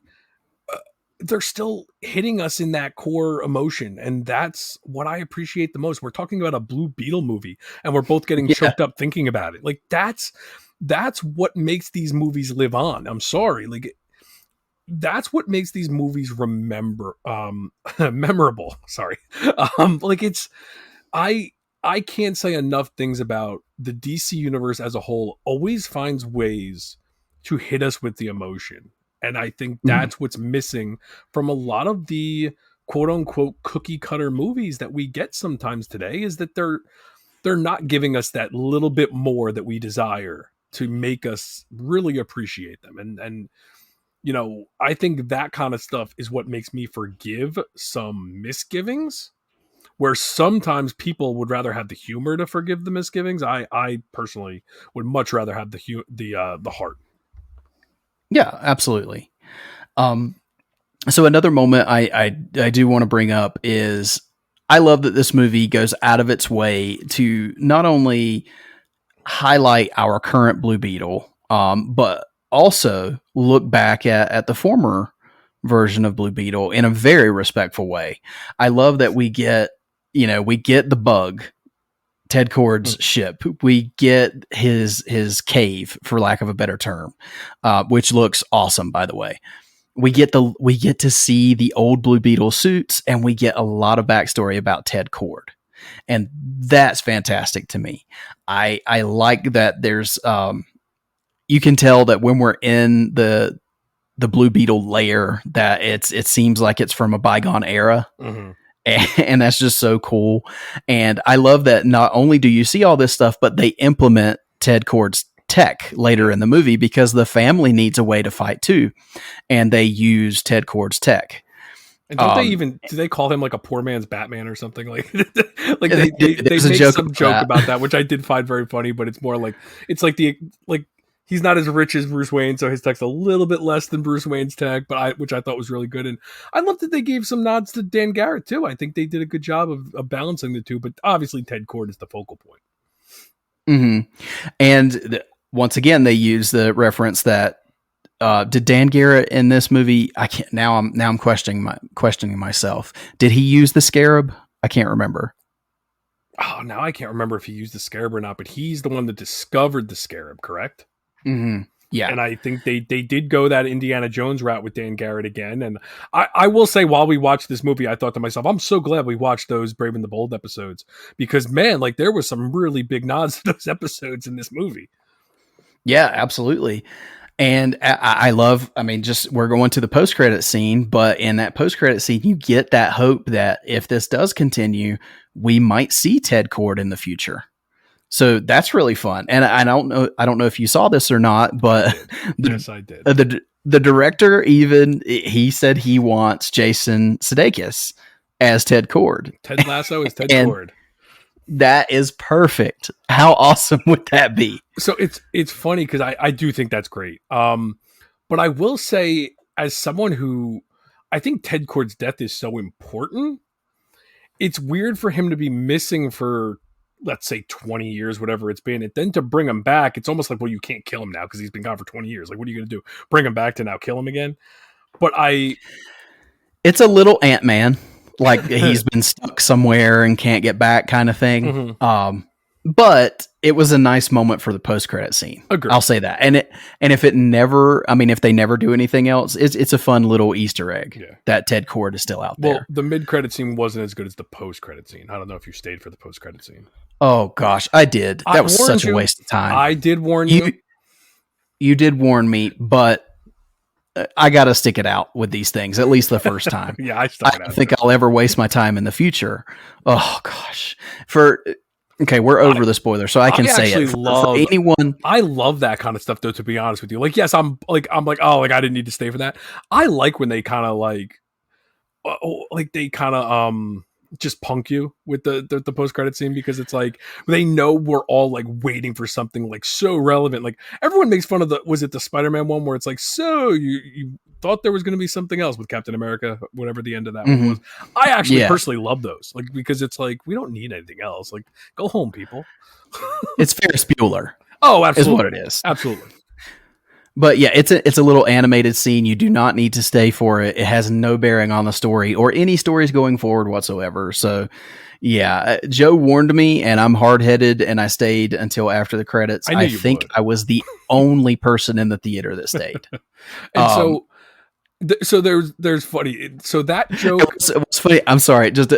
they're still hitting us in that core emotion. And that's what I appreciate the most. We're talking about a Blue Beetle movie and we're both getting choked up thinking about it. Like, that's what makes these movies live on. I'm sorry. Like, that's what makes these movies memorable. Sorry. Like, it's, I can't say enough things about the DC universe as a whole. Always finds ways to hit us with the emotion. And I think that's what's missing from a lot of the quote unquote cookie cutter movies that we get sometimes today, is that they're not giving us that little bit more that we desire to make us really appreciate them. And you know, I think that kind of stuff is what makes me forgive some misgivings, where sometimes people would rather have the humor to forgive the misgivings. I personally would much rather have the heart. Yeah, absolutely. So another moment I do want to bring up is I love that this movie goes out of its way to not only highlight our current Blue Beetle, but also look back at the former version of Blue Beetle in a very respectful way. I love that we get the bug, Ted Kord's ship. We get his cave, for lack of a better term, which looks awesome, by the way. We get to see the old Blue Beetle suits, and we get a lot of backstory about Ted Kord, and that's fantastic to me. I like that there's you can tell that when we're in the Blue Beetle lair that it seems like it's from a bygone era. Mm-hmm. And that's just so cool. And I love that not only do you see all this stuff, but they implement Ted Kord's tech later in the movie because the family needs a way to fight too. And they use Ted Kord's tech. And do they call him like a poor man's Batman or something? Like they made some joke about that, which I did find very funny, but it's more like, it's like he's not as rich as Bruce Wayne, so his tech's a little bit less than Bruce Wayne's tech, which I thought was really good. And I love that they gave some nods to Dan Garrett too. I think they did a good job of balancing the two, but obviously Ted Kord is the focal point. Mm-hmm. And once again, they use the reference that did Dan Garrett in this movie? I can't now. I'm questioning myself. Did he use the scarab? I can't remember. Oh, now I can't remember if he used the scarab or not. But he's the one that discovered the scarab, correct? Mm-hmm. Yeah, and I think they did go that Indiana Jones route with Dan Garrett again. And I will say, while we watched this movie, I thought to myself, I'm so glad we watched those Brave and the Bold episodes because, man, like there was some really big nods to those episodes in this movie. Yeah, absolutely. And I love, just we're going to the post-credit scene, but in that post-credit scene, you get that hope that if this does continue, we might see Ted Kord in the future. So that's really fun. And I don't know if you saw this or not, but yes, I did. The director he said he wants Jason Sudeikis as Ted Kord. Ted Lasso is Ted Kord. That is perfect. How awesome would that be? So it's funny because I do think that's great. But I will say, as someone who I think Ted Kord's death is so important, it's weird for him to be missing for, let's say, 20 years, whatever it's been. And then to bring him back, it's almost like, well, you can't kill him now because he's been gone for 20 years. Like, what are you going to do? Bring him back to now kill him again? But it's a little Ant-Man. Like he's been stuck somewhere and can't get back kind of thing. Mm-hmm. But it was a nice moment for the post-credit scene. Agreed. I'll say that. And if they never do anything else, it's a fun little Easter egg that Ted Kord is still out there. Well, the mid-credit scene wasn't as good as the post-credit scene. I don't know if you stayed for the post-credit scene. Oh gosh, I did. That was such a waste of time. I did warn you. You did warn me, but I got to stick it out with these things, at least the first time. Yeah, I stuck it out. I don't think I'll ever waste my time in the future. Oh gosh. Okay, we're over the spoiler, so I can say it. For anyone, I love that kind of stuff, though. To be honest with you, like, yes, I'm like, oh, like I didn't need to stay for that. I like when they kind of just punk you with the post credit scene because it's like they know we're all like waiting for something like so relevant. Like everyone makes fun of the Spider-Man one where it's like, so you thought there was going to be something else with Captain America, whatever the end of that one was. I actually personally love those, like, because it's like we don't need anything else. Like, go home, people. It's Ferris Bueller. Oh, absolutely, is what it is. Absolutely. But yeah, it's a little animated scene. You do not need to stay for it. It has no bearing on the story or any stories going forward whatsoever. So yeah, Joe warned me and I'm hard-headed and I stayed until after the credits. I think I was the only person in the theater that stayed. And so there's funny. So that joke. What's funny? I'm sorry, just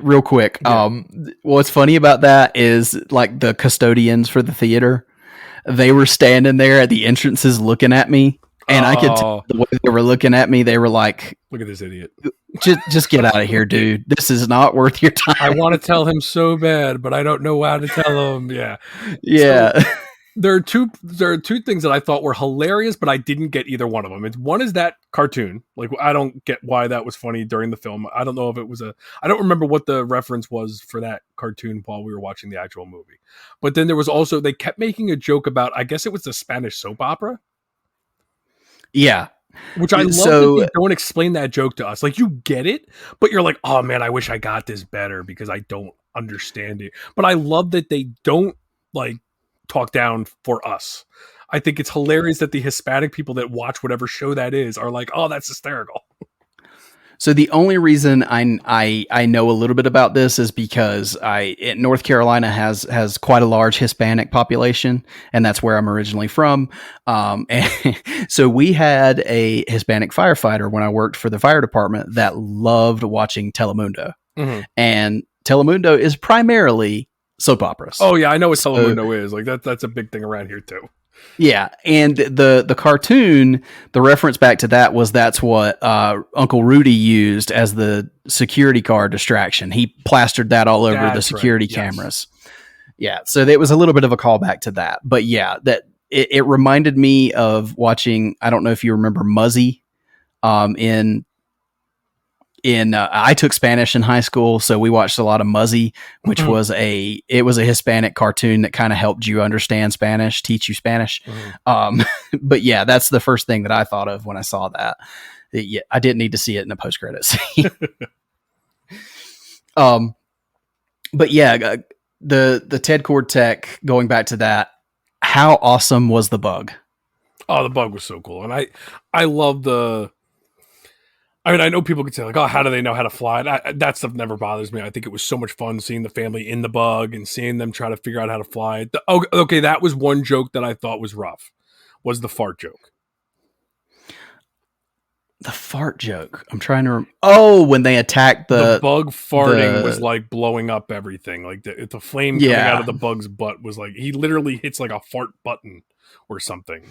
real quick. Yeah. What's funny about that is like the custodians for the theater, they were standing there at the entrances looking at me, and I could tell the way they were looking at me. They were like, "Look at this idiot! Just get out of here, dude. This is not worth your time." I want to tell him so bad, but I don't know how to tell him. Yeah. So, there are two things that I thought were hilarious, but I didn't get either one of them. One is that cartoon. Like, I don't get why that was funny during the film. I don't know if it was I don't remember what the reference was for that cartoon while we were watching the actual movie. But then there was also, they kept making a joke about, I guess it was the Spanish soap opera. Yeah. Which I love that they don't explain that joke to us. Like, you get it, but you're like, oh man, I wish I got this better because I don't understand it. But I love that they don't like talk down for us. I think it's hilarious that the Hispanic people that watch whatever show that is are like, oh, that's hysterical. So the only reason I know a little bit about this is because North Carolina has quite a large Hispanic population, and that's where I'm originally from. And so we had a Hispanic firefighter when I worked for the fire department that loved watching Telemundo, and Telemundo is primarily soap operas. Oh yeah, I know what Telemundo is. Like that's a big thing around here too. Yeah, and the cartoon, the reference back to that's what Uncle Rudy used as the security car distraction. He plastered that all over the security cameras. Yeah, so it was a little bit of a callback to that. But yeah, that it reminded me of watching. I don't know if you remember Muzzy. I took Spanish in high school, so we watched a lot of Muzzy, which was a Hispanic cartoon that kind of helped you understand Spanish, teach you Spanish. But yeah, that's the first thing that I thought of when I saw that. I didn't need to see it in a post-credit scene. But yeah, the Ted Cord tech, going back to that, how awesome was the bug? Oh, the bug was so cool. And I love I mean, I know people could say like, oh, how do they know how to fly? That stuff never bothers me. I think it was so much fun seeing the family in the bug and seeing them try to figure out how to fly. Okay, that was one joke that I thought was rough, was the fart joke. The fart joke. I'm trying to when they attacked the bug farting was like blowing up everything. Like the flame coming out of the bug's butt was like, he literally hits like a fart button or something.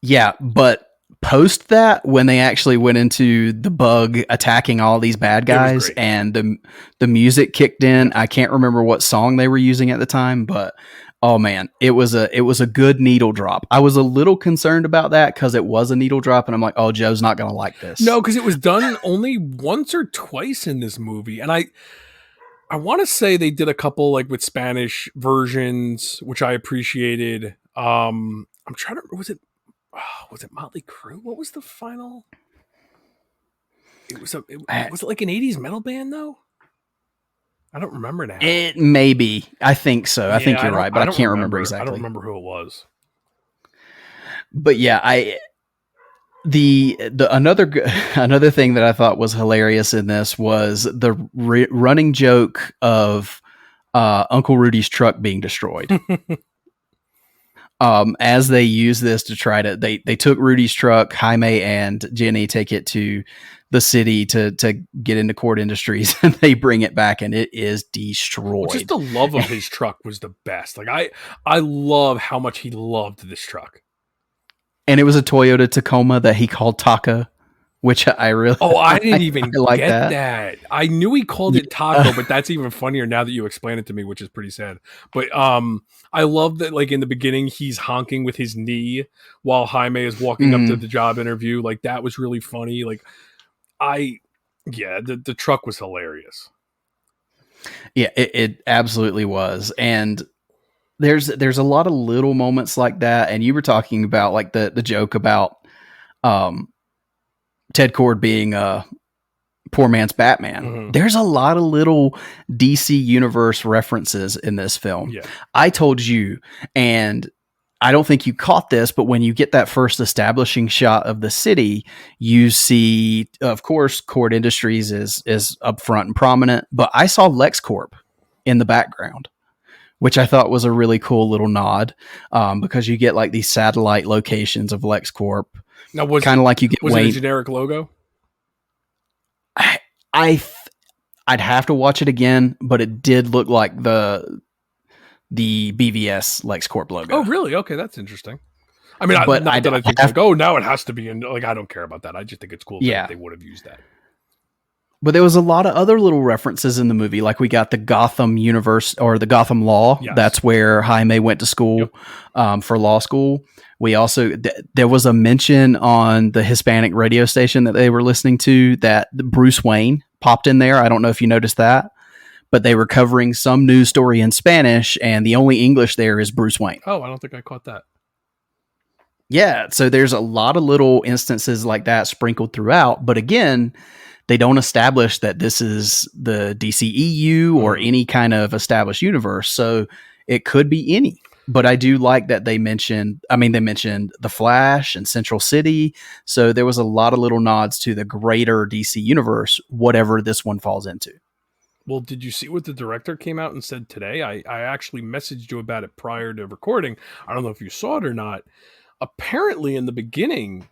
Yeah, but post that, when they actually went into the bug attacking all these bad guys and the music kicked in, I can't remember what song they were using at the time, but oh man, it was a good needle drop. I was a little concerned about that because it was a needle drop, and I'm like, oh, Joe's not going to like this. No, because it was done only once or twice in this movie, and I want to say they did a couple like with Spanish versions, which I appreciated. I'm trying to was it Motley Crue? What was the final? Was it like an 80s metal band though? I don't remember now. It may be. I think so. Yeah, I think you're right, but I can't remember exactly. I don't remember who it was. But yeah, another thing that I thought was hilarious in this was the running joke of Uncle Rudy's truck being destroyed. As they use this to try to, they took Rudy's truck, Jaime and Jenny take it to the city to get into Cord Industries, and they bring it back and it is destroyed. Just the love of his truck was the best. Like I love how much he loved this truck. And it was a Toyota Tacoma that he called Taco, which I really... Oh, I didn't even get that. I knew he called it Taco, but that's even funnier now that you explain it to me, which is pretty sad. But I love that, like, in the beginning, he's honking with his knee while Jaime is walking up to the job interview. Like, that was really funny. Like, the truck was hilarious. Yeah, it absolutely was. And there's a lot of little moments like that. And you were talking about, like, the joke about... Ted Cord being a poor man's Batman. Mm-hmm. There's a lot of little DC universe references in this film. Yeah. I told you, and I don't think you caught this, but when you get that first establishing shot of the city, you see, of course, Cord Industries is up front and prominent, but I saw LexCorp in the background, which I thought was a really cool little nod, because you get like these satellite locations of LexCorp. Now, was kind of like you get. Was it a generic logo? I'd have to watch it again, but it did look like the BVS LexCorp logo. Oh, really? Okay, that's interesting. I mean, I think like, oh, now it has to be in. Like, I don't care about that. I just think it's cool. Yeah, they would have used that. But there was a lot of other little references in the movie. Like we got the Gotham universe or the Gotham Law. Yes. That's where Jaime went to school, for law school. We also, there was a mention on the Hispanic radio station that they were listening to that Bruce Wayne popped in there. I don't know if you noticed that, but they were covering some news story in Spanish and the only English there is Bruce Wayne. Oh, I don't think I caught that. Yeah, so there's a lot of little instances like that sprinkled throughout, but again, they don't establish that this is the DCEU or any kind of established universe, so it could be any. But I do like that they mentioned the Flash and Central City, so there was a lot of little nods to the greater DC universe, whatever this one falls into. Well, did you see what the director came out and said today? I actually messaged you about it prior to recording. I don't know if you saw it or not. Apparently, in the beginning,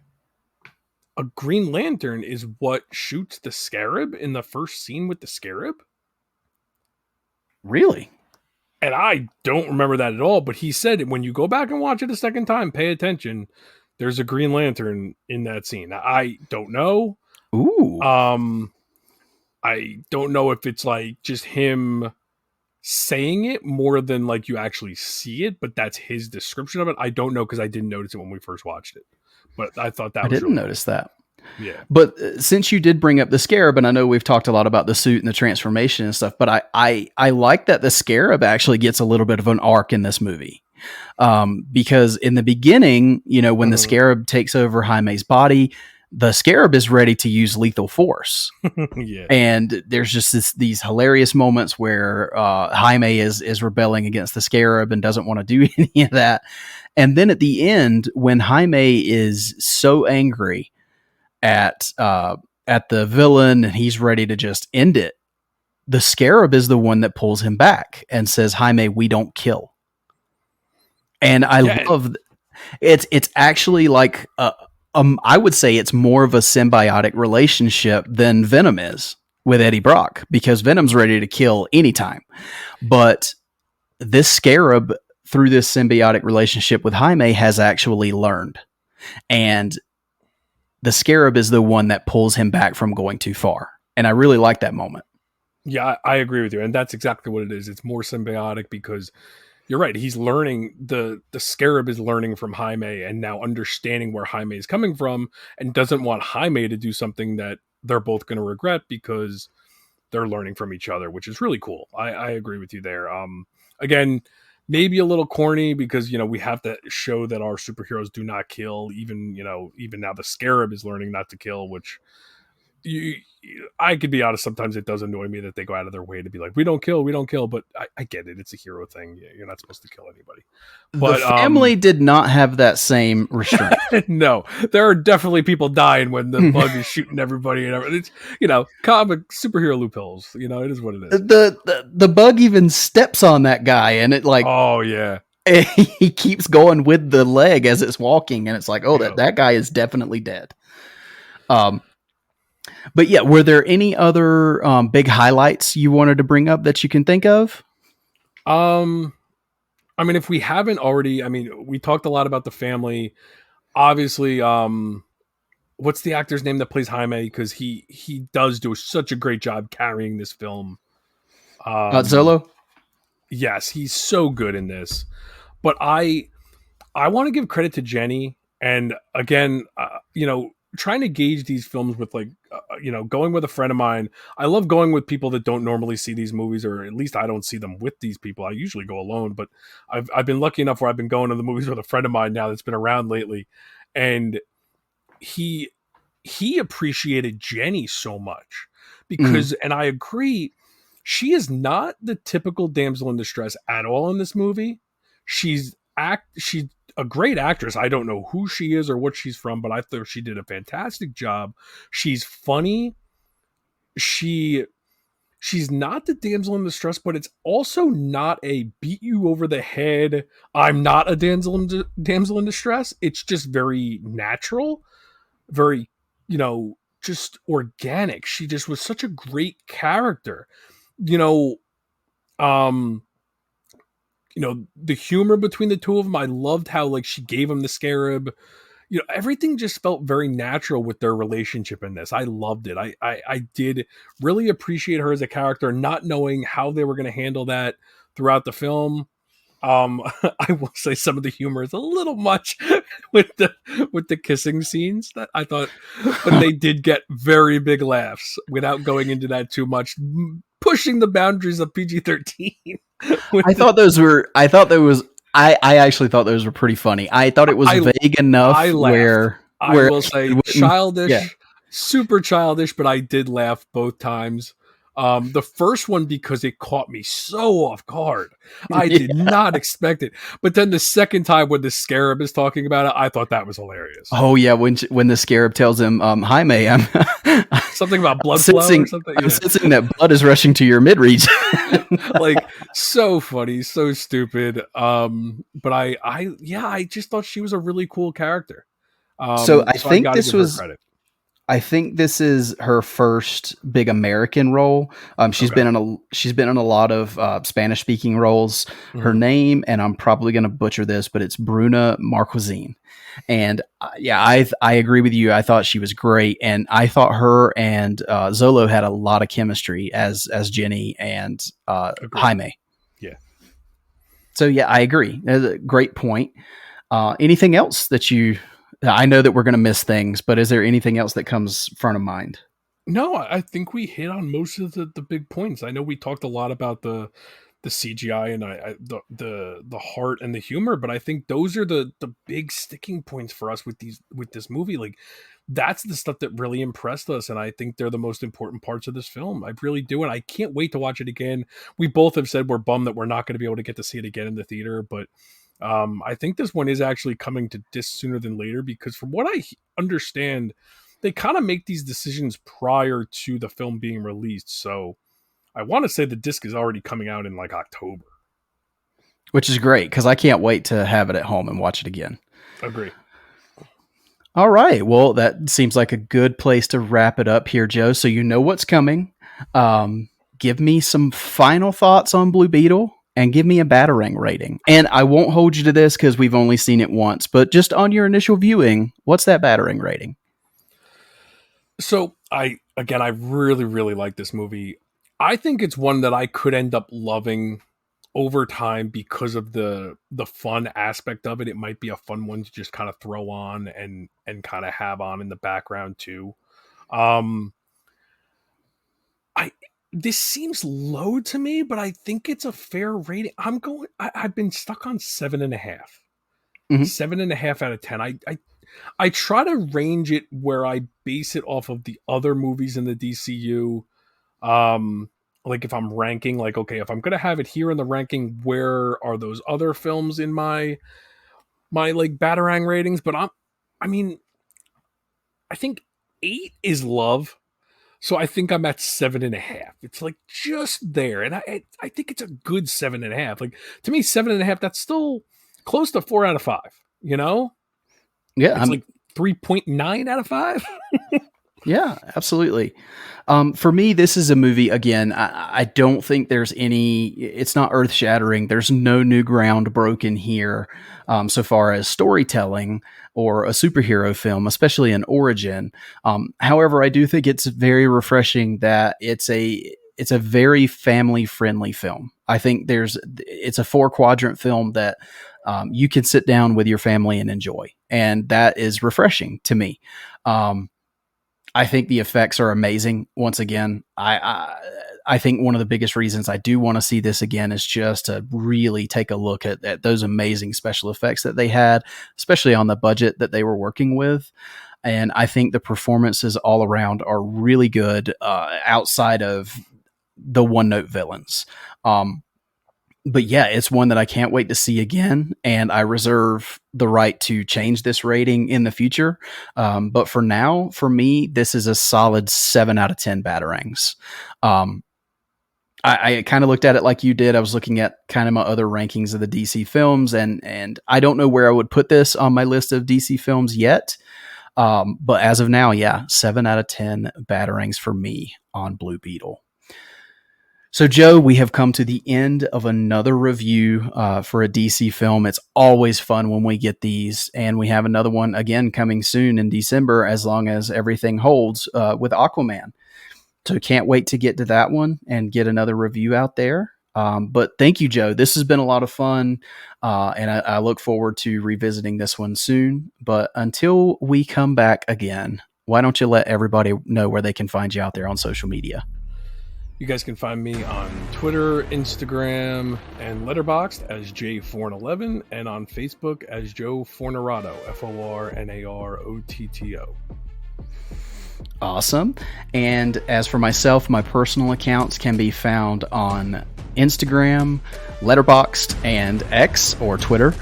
a Green Lantern is what shoots the Scarab in the first scene with the Scarab. Really? And I don't remember that at all, but he said when you go back and watch it a second time, pay attention. There's a Green Lantern in that scene. Now, I don't know. Ooh. I don't know if it's like just him saying it more than like you actually see it, but that's his description of it. I don't know because I didn't notice it when we first watched it, but I thought that I was didn't really notice cool. that. Yeah. But since you did bring up the Scarab, and I know we've talked a lot about the suit and the transformation and stuff, but I like that the Scarab actually gets a little bit of an arc in this movie. Because in the beginning, when the Scarab takes over Jaime's body, the Scarab is ready to use lethal force. Yeah. And there's just these hilarious moments where Jaime is rebelling against the Scarab and doesn't want to do any of that. And then at the end, when Jaime is so angry at the villain and he's ready to just end it, the Scarab is the one that pulls him back and says, Jaime, we don't kill. And I love it's actually like I would say it's more of a symbiotic relationship than Venom is with Eddie Brock, because Venom's ready to kill anytime. But this Scarab, through this symbiotic relationship with Jaime, has actually learned. And the Scarab is the one that pulls him back from going too far. And I really like that moment. Yeah, I agree with you. And that's exactly what it is. It's more symbiotic because you're right. He's learning, the Scarab is learning from Jaime and now understanding where Jaime is coming from and doesn't want Jaime to do something that they're both going to regret because they're learning from each other, which is really cool. I agree with you there. Again, maybe a little corny because, we have to show that our superheroes do not kill. Even now the Scarab is learning not to kill, which I could be honest, sometimes it does annoy me that they go out of their way to be like, we don't kill, but I get it. It's a hero thing. You're not supposed to kill anybody. But the family did not have that same restraint. No, there are definitely people dying when the bug is shooting everybody and everything. It's, comic superhero loopholes. It is what it is. The bug even steps on that guy and it like, oh yeah. He keeps going with the leg as it's walking. And it's like, oh, that guy is definitely dead. But yeah, were there any other big highlights you wanted to bring up that you can think of? If we haven't already, we talked a lot about the family. Obviously, what's the actor's name that plays Jaime? Because he does do such a great job carrying this film. Zolo? Yes, he's so good in this. But I want to give credit to Jenny. And again, trying to gauge these films with going with a friend of mine. I love going with people that don't normally see these movies, or at least I don't see them with these people. I usually go alone, but I've been lucky enough where I've been going to the movies with a friend of mine now that's been around lately. And he appreciated Jenny so much because, and I agree, she is not the typical damsel in distress at all in this movie. She's a great actress. I don't know who she is or what she's from, but I thought she did a fantastic job. She's funny. She's not the damsel in distress, but it's also not a beat you over the head. I'm not a damsel in distress. It's just very natural, very, just organic. She just was such a great character. The humor between the two of them, I loved how she gave him the Scarab. Everything just felt very natural with their relationship in this. I loved it. I did really appreciate her as a character, not knowing how they were going to handle that throughout the film. I will say some of the humor is a little much with the kissing scenes that I thought, but they did get very big laughs without going into that too much, pushing the boundaries of PG-13. I thought there was I actually thought those were pretty funny. I thought it was vague enough I laughed. where I will say childish, yeah. super childish, but I did laugh both times. The first one because it caught me so off guard. I did not expect it. But then the second time when the scarab is talking about it, I thought that was hilarious. Oh yeah, when the scarab tells him, Jaime, I'm something about blood flow or something. I'm sensing that blood is rushing to your mid region. Like so funny, so stupid. But I just thought she was a really cool character. So I think this was credit. I think this is her first big American role. She's been in a lot of Spanish speaking roles. Mm-hmm. Her name, and I'm probably going to butcher this, but it's Bruna Marquezine. And I agree with you. I thought she was great, and I thought her and Zolo had a lot of chemistry as Jenny and Jaime. Yeah. So yeah, I agree. That's a great point. Anything else that you? I know that we're going to miss things, but is there anything else that comes front of mind? No, I think we hit on most of the big points. I know we talked a lot about the CGI and the heart and the humor, but I think those are the big sticking points for us with this movie. Like that's the stuff that really impressed us, and I think they're the most important parts of this film. I really do, and I can't wait to watch it again. We both have said we're bummed that we're not going to be able to get to see it again in the theater, but I think this one is actually coming to disc sooner than later because from what I understand, they kind of make these decisions prior to the film being released. So I want to say the disc is already coming out in like October. Which is great because I can't wait to have it at home and watch it again. Agree. All right. Well, that seems like a good place to wrap it up here, Joe. So you know what's coming. Give me some final thoughts on Blue Beetle. And give me a Batarang rating. And I won't hold you to this because we've only seen it once, but just on your initial viewing, what's that Batarang rating? So I really, really like this movie. I think it's one that I could end up loving over time because of the fun aspect of it. It might be a fun one to just kind of throw on and kind of have on in the background too. This seems low to me, but I think it's a fair rating. I've been stuck on 7.5. Mm-hmm. 7.5 out of 10. I try to range it where I base it off of the other movies in the DCU. Like if I'm ranking, like, okay, if I'm going to have it here in the ranking, where are those other films in my like Batarang ratings? But I think 8 is love. So I think I'm at 7.5. It's like just there. And I think it's a good 7.5. Like to me, 7.5, that's still close to 4 out of 5, you know? Yeah. It's like 3.9 out of 5. Yeah, absolutely. For me, this is a movie, again, I don't think there's it's not earth shattering. There's no new ground broken here so far as storytelling or a superhero film, especially an origin. However, I do think it's very refreshing that it's a very family friendly film. I think it's a 4-quadrant film that you can sit down with your family and enjoy. And that is refreshing to me. I think the effects are amazing. Once again, I think one of the biggest reasons I do want to see this again is just to really take a look at those amazing special effects that they had, especially on the budget that they were working with. And I think the performances all around are really good outside of the one-note villains. But yeah, it's one that I can't wait to see again, and I reserve the right to change this rating in the future. But for now, for me, this is a solid 7 out of 10 Batarangs. I kind of looked at it like you did. I was looking at kind of my other rankings of the DC films, and I don't know where I would put this on my list of DC films yet. But as of now, yeah, 7 out of 10 Batarangs for me on Blue Beetle. So, Joe, we have come to the end of another review for a DC film. It's always fun when we get these, and we have another one again coming soon in December, as long as everything holds with Aquaman. So can't wait to get to that one and get another review out there. But thank you, Joe. This has been a lot of fun, and I look forward to revisiting this one soon. But until we come back again, why don't you let everybody know where they can find you out there on social media? You guys can find me on Twitter, Instagram, and Letterboxd as jforn11, and on Facebook as Joe Fornarato, Fornarotto. Awesome. And as for myself, my personal accounts can be found on Instagram, Letterboxd, and X or Twitter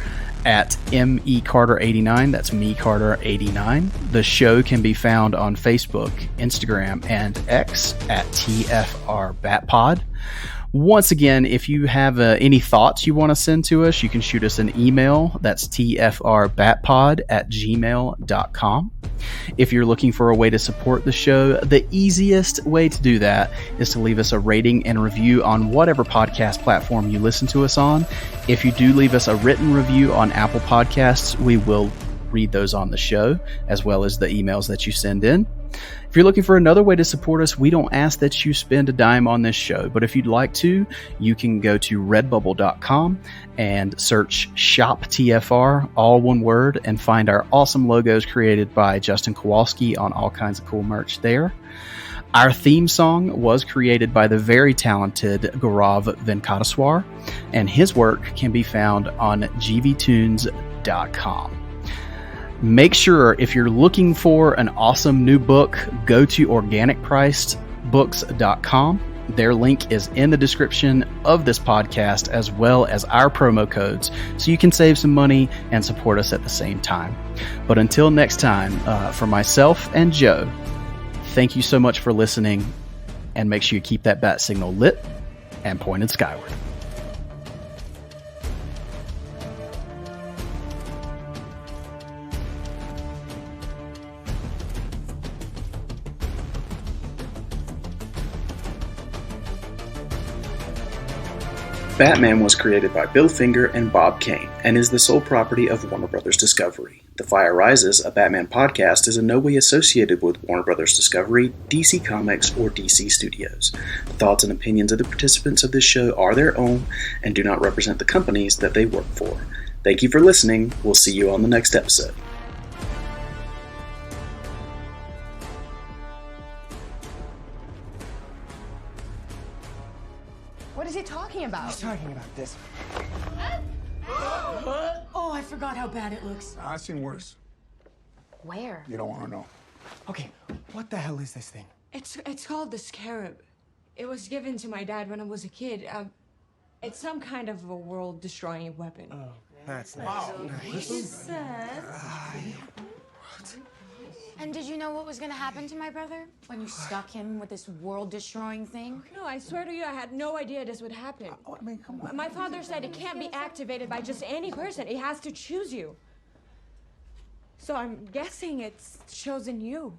at mecarter89. That's mecarter89. The show can be found on Facebook, Instagram, and X at tfrbatpod. Once again, if you have any thoughts you want to send to us, you can shoot us an email. That's tfrbatpod@gmail.com. If you're looking for a way to support the show, the easiest way to do that is to leave us a rating and review on whatever podcast platform you listen to us on. If you do leave us a written review on Apple Podcasts, we will read those on the show, as well as the emails that you send in. If you're looking for another way to support us, we don't ask that you spend a dime on this show, but if you'd like to, you can go to redbubble.com and search Shop TFR, all one word, and find our awesome logos created by Justin Kowalski on all kinds of cool merch there. Our theme song was created by the very talented Gaurav Venkateswar, and his work can be found on gvtunes.com. Make sure if you're looking for an awesome new book, go to organicpricedbooks.com. Their link is in the description of this podcast, as well as our promo codes, so you can save some money and support us at the same time. But until next time, for myself and Joe, thank you so much for listening, and make sure you keep that bat signal lit and pointed skyward. Batman was created by Bill Finger and Bob Kane, and is the sole property of Warner Bros. Discovery. The Fire Rises, a Batman podcast, is in no way associated with Warner Bros. Discovery, DC Comics, or DC Studios. The thoughts and opinions of the participants of this show are their own, and do not represent the companies that they work for. Thank you for listening. We'll see you on the next episode. What is he talking about? He's talking about this. Oh, I forgot how bad it looks. I've seen worse. Where? You don't want to know. Okay, what the hell is this thing? It's called the Scarab. It was given to my dad when I was a kid. It's some kind of a world-destroying weapon. Oh, that's nice. And did you know what was gonna happen to my brother when you stuck him with this world-destroying thing? No, I swear to you, I had no idea this would happen. I mean, come on. My father said it can't be activated by just any person. It has to choose you. So I'm guessing it's chosen you.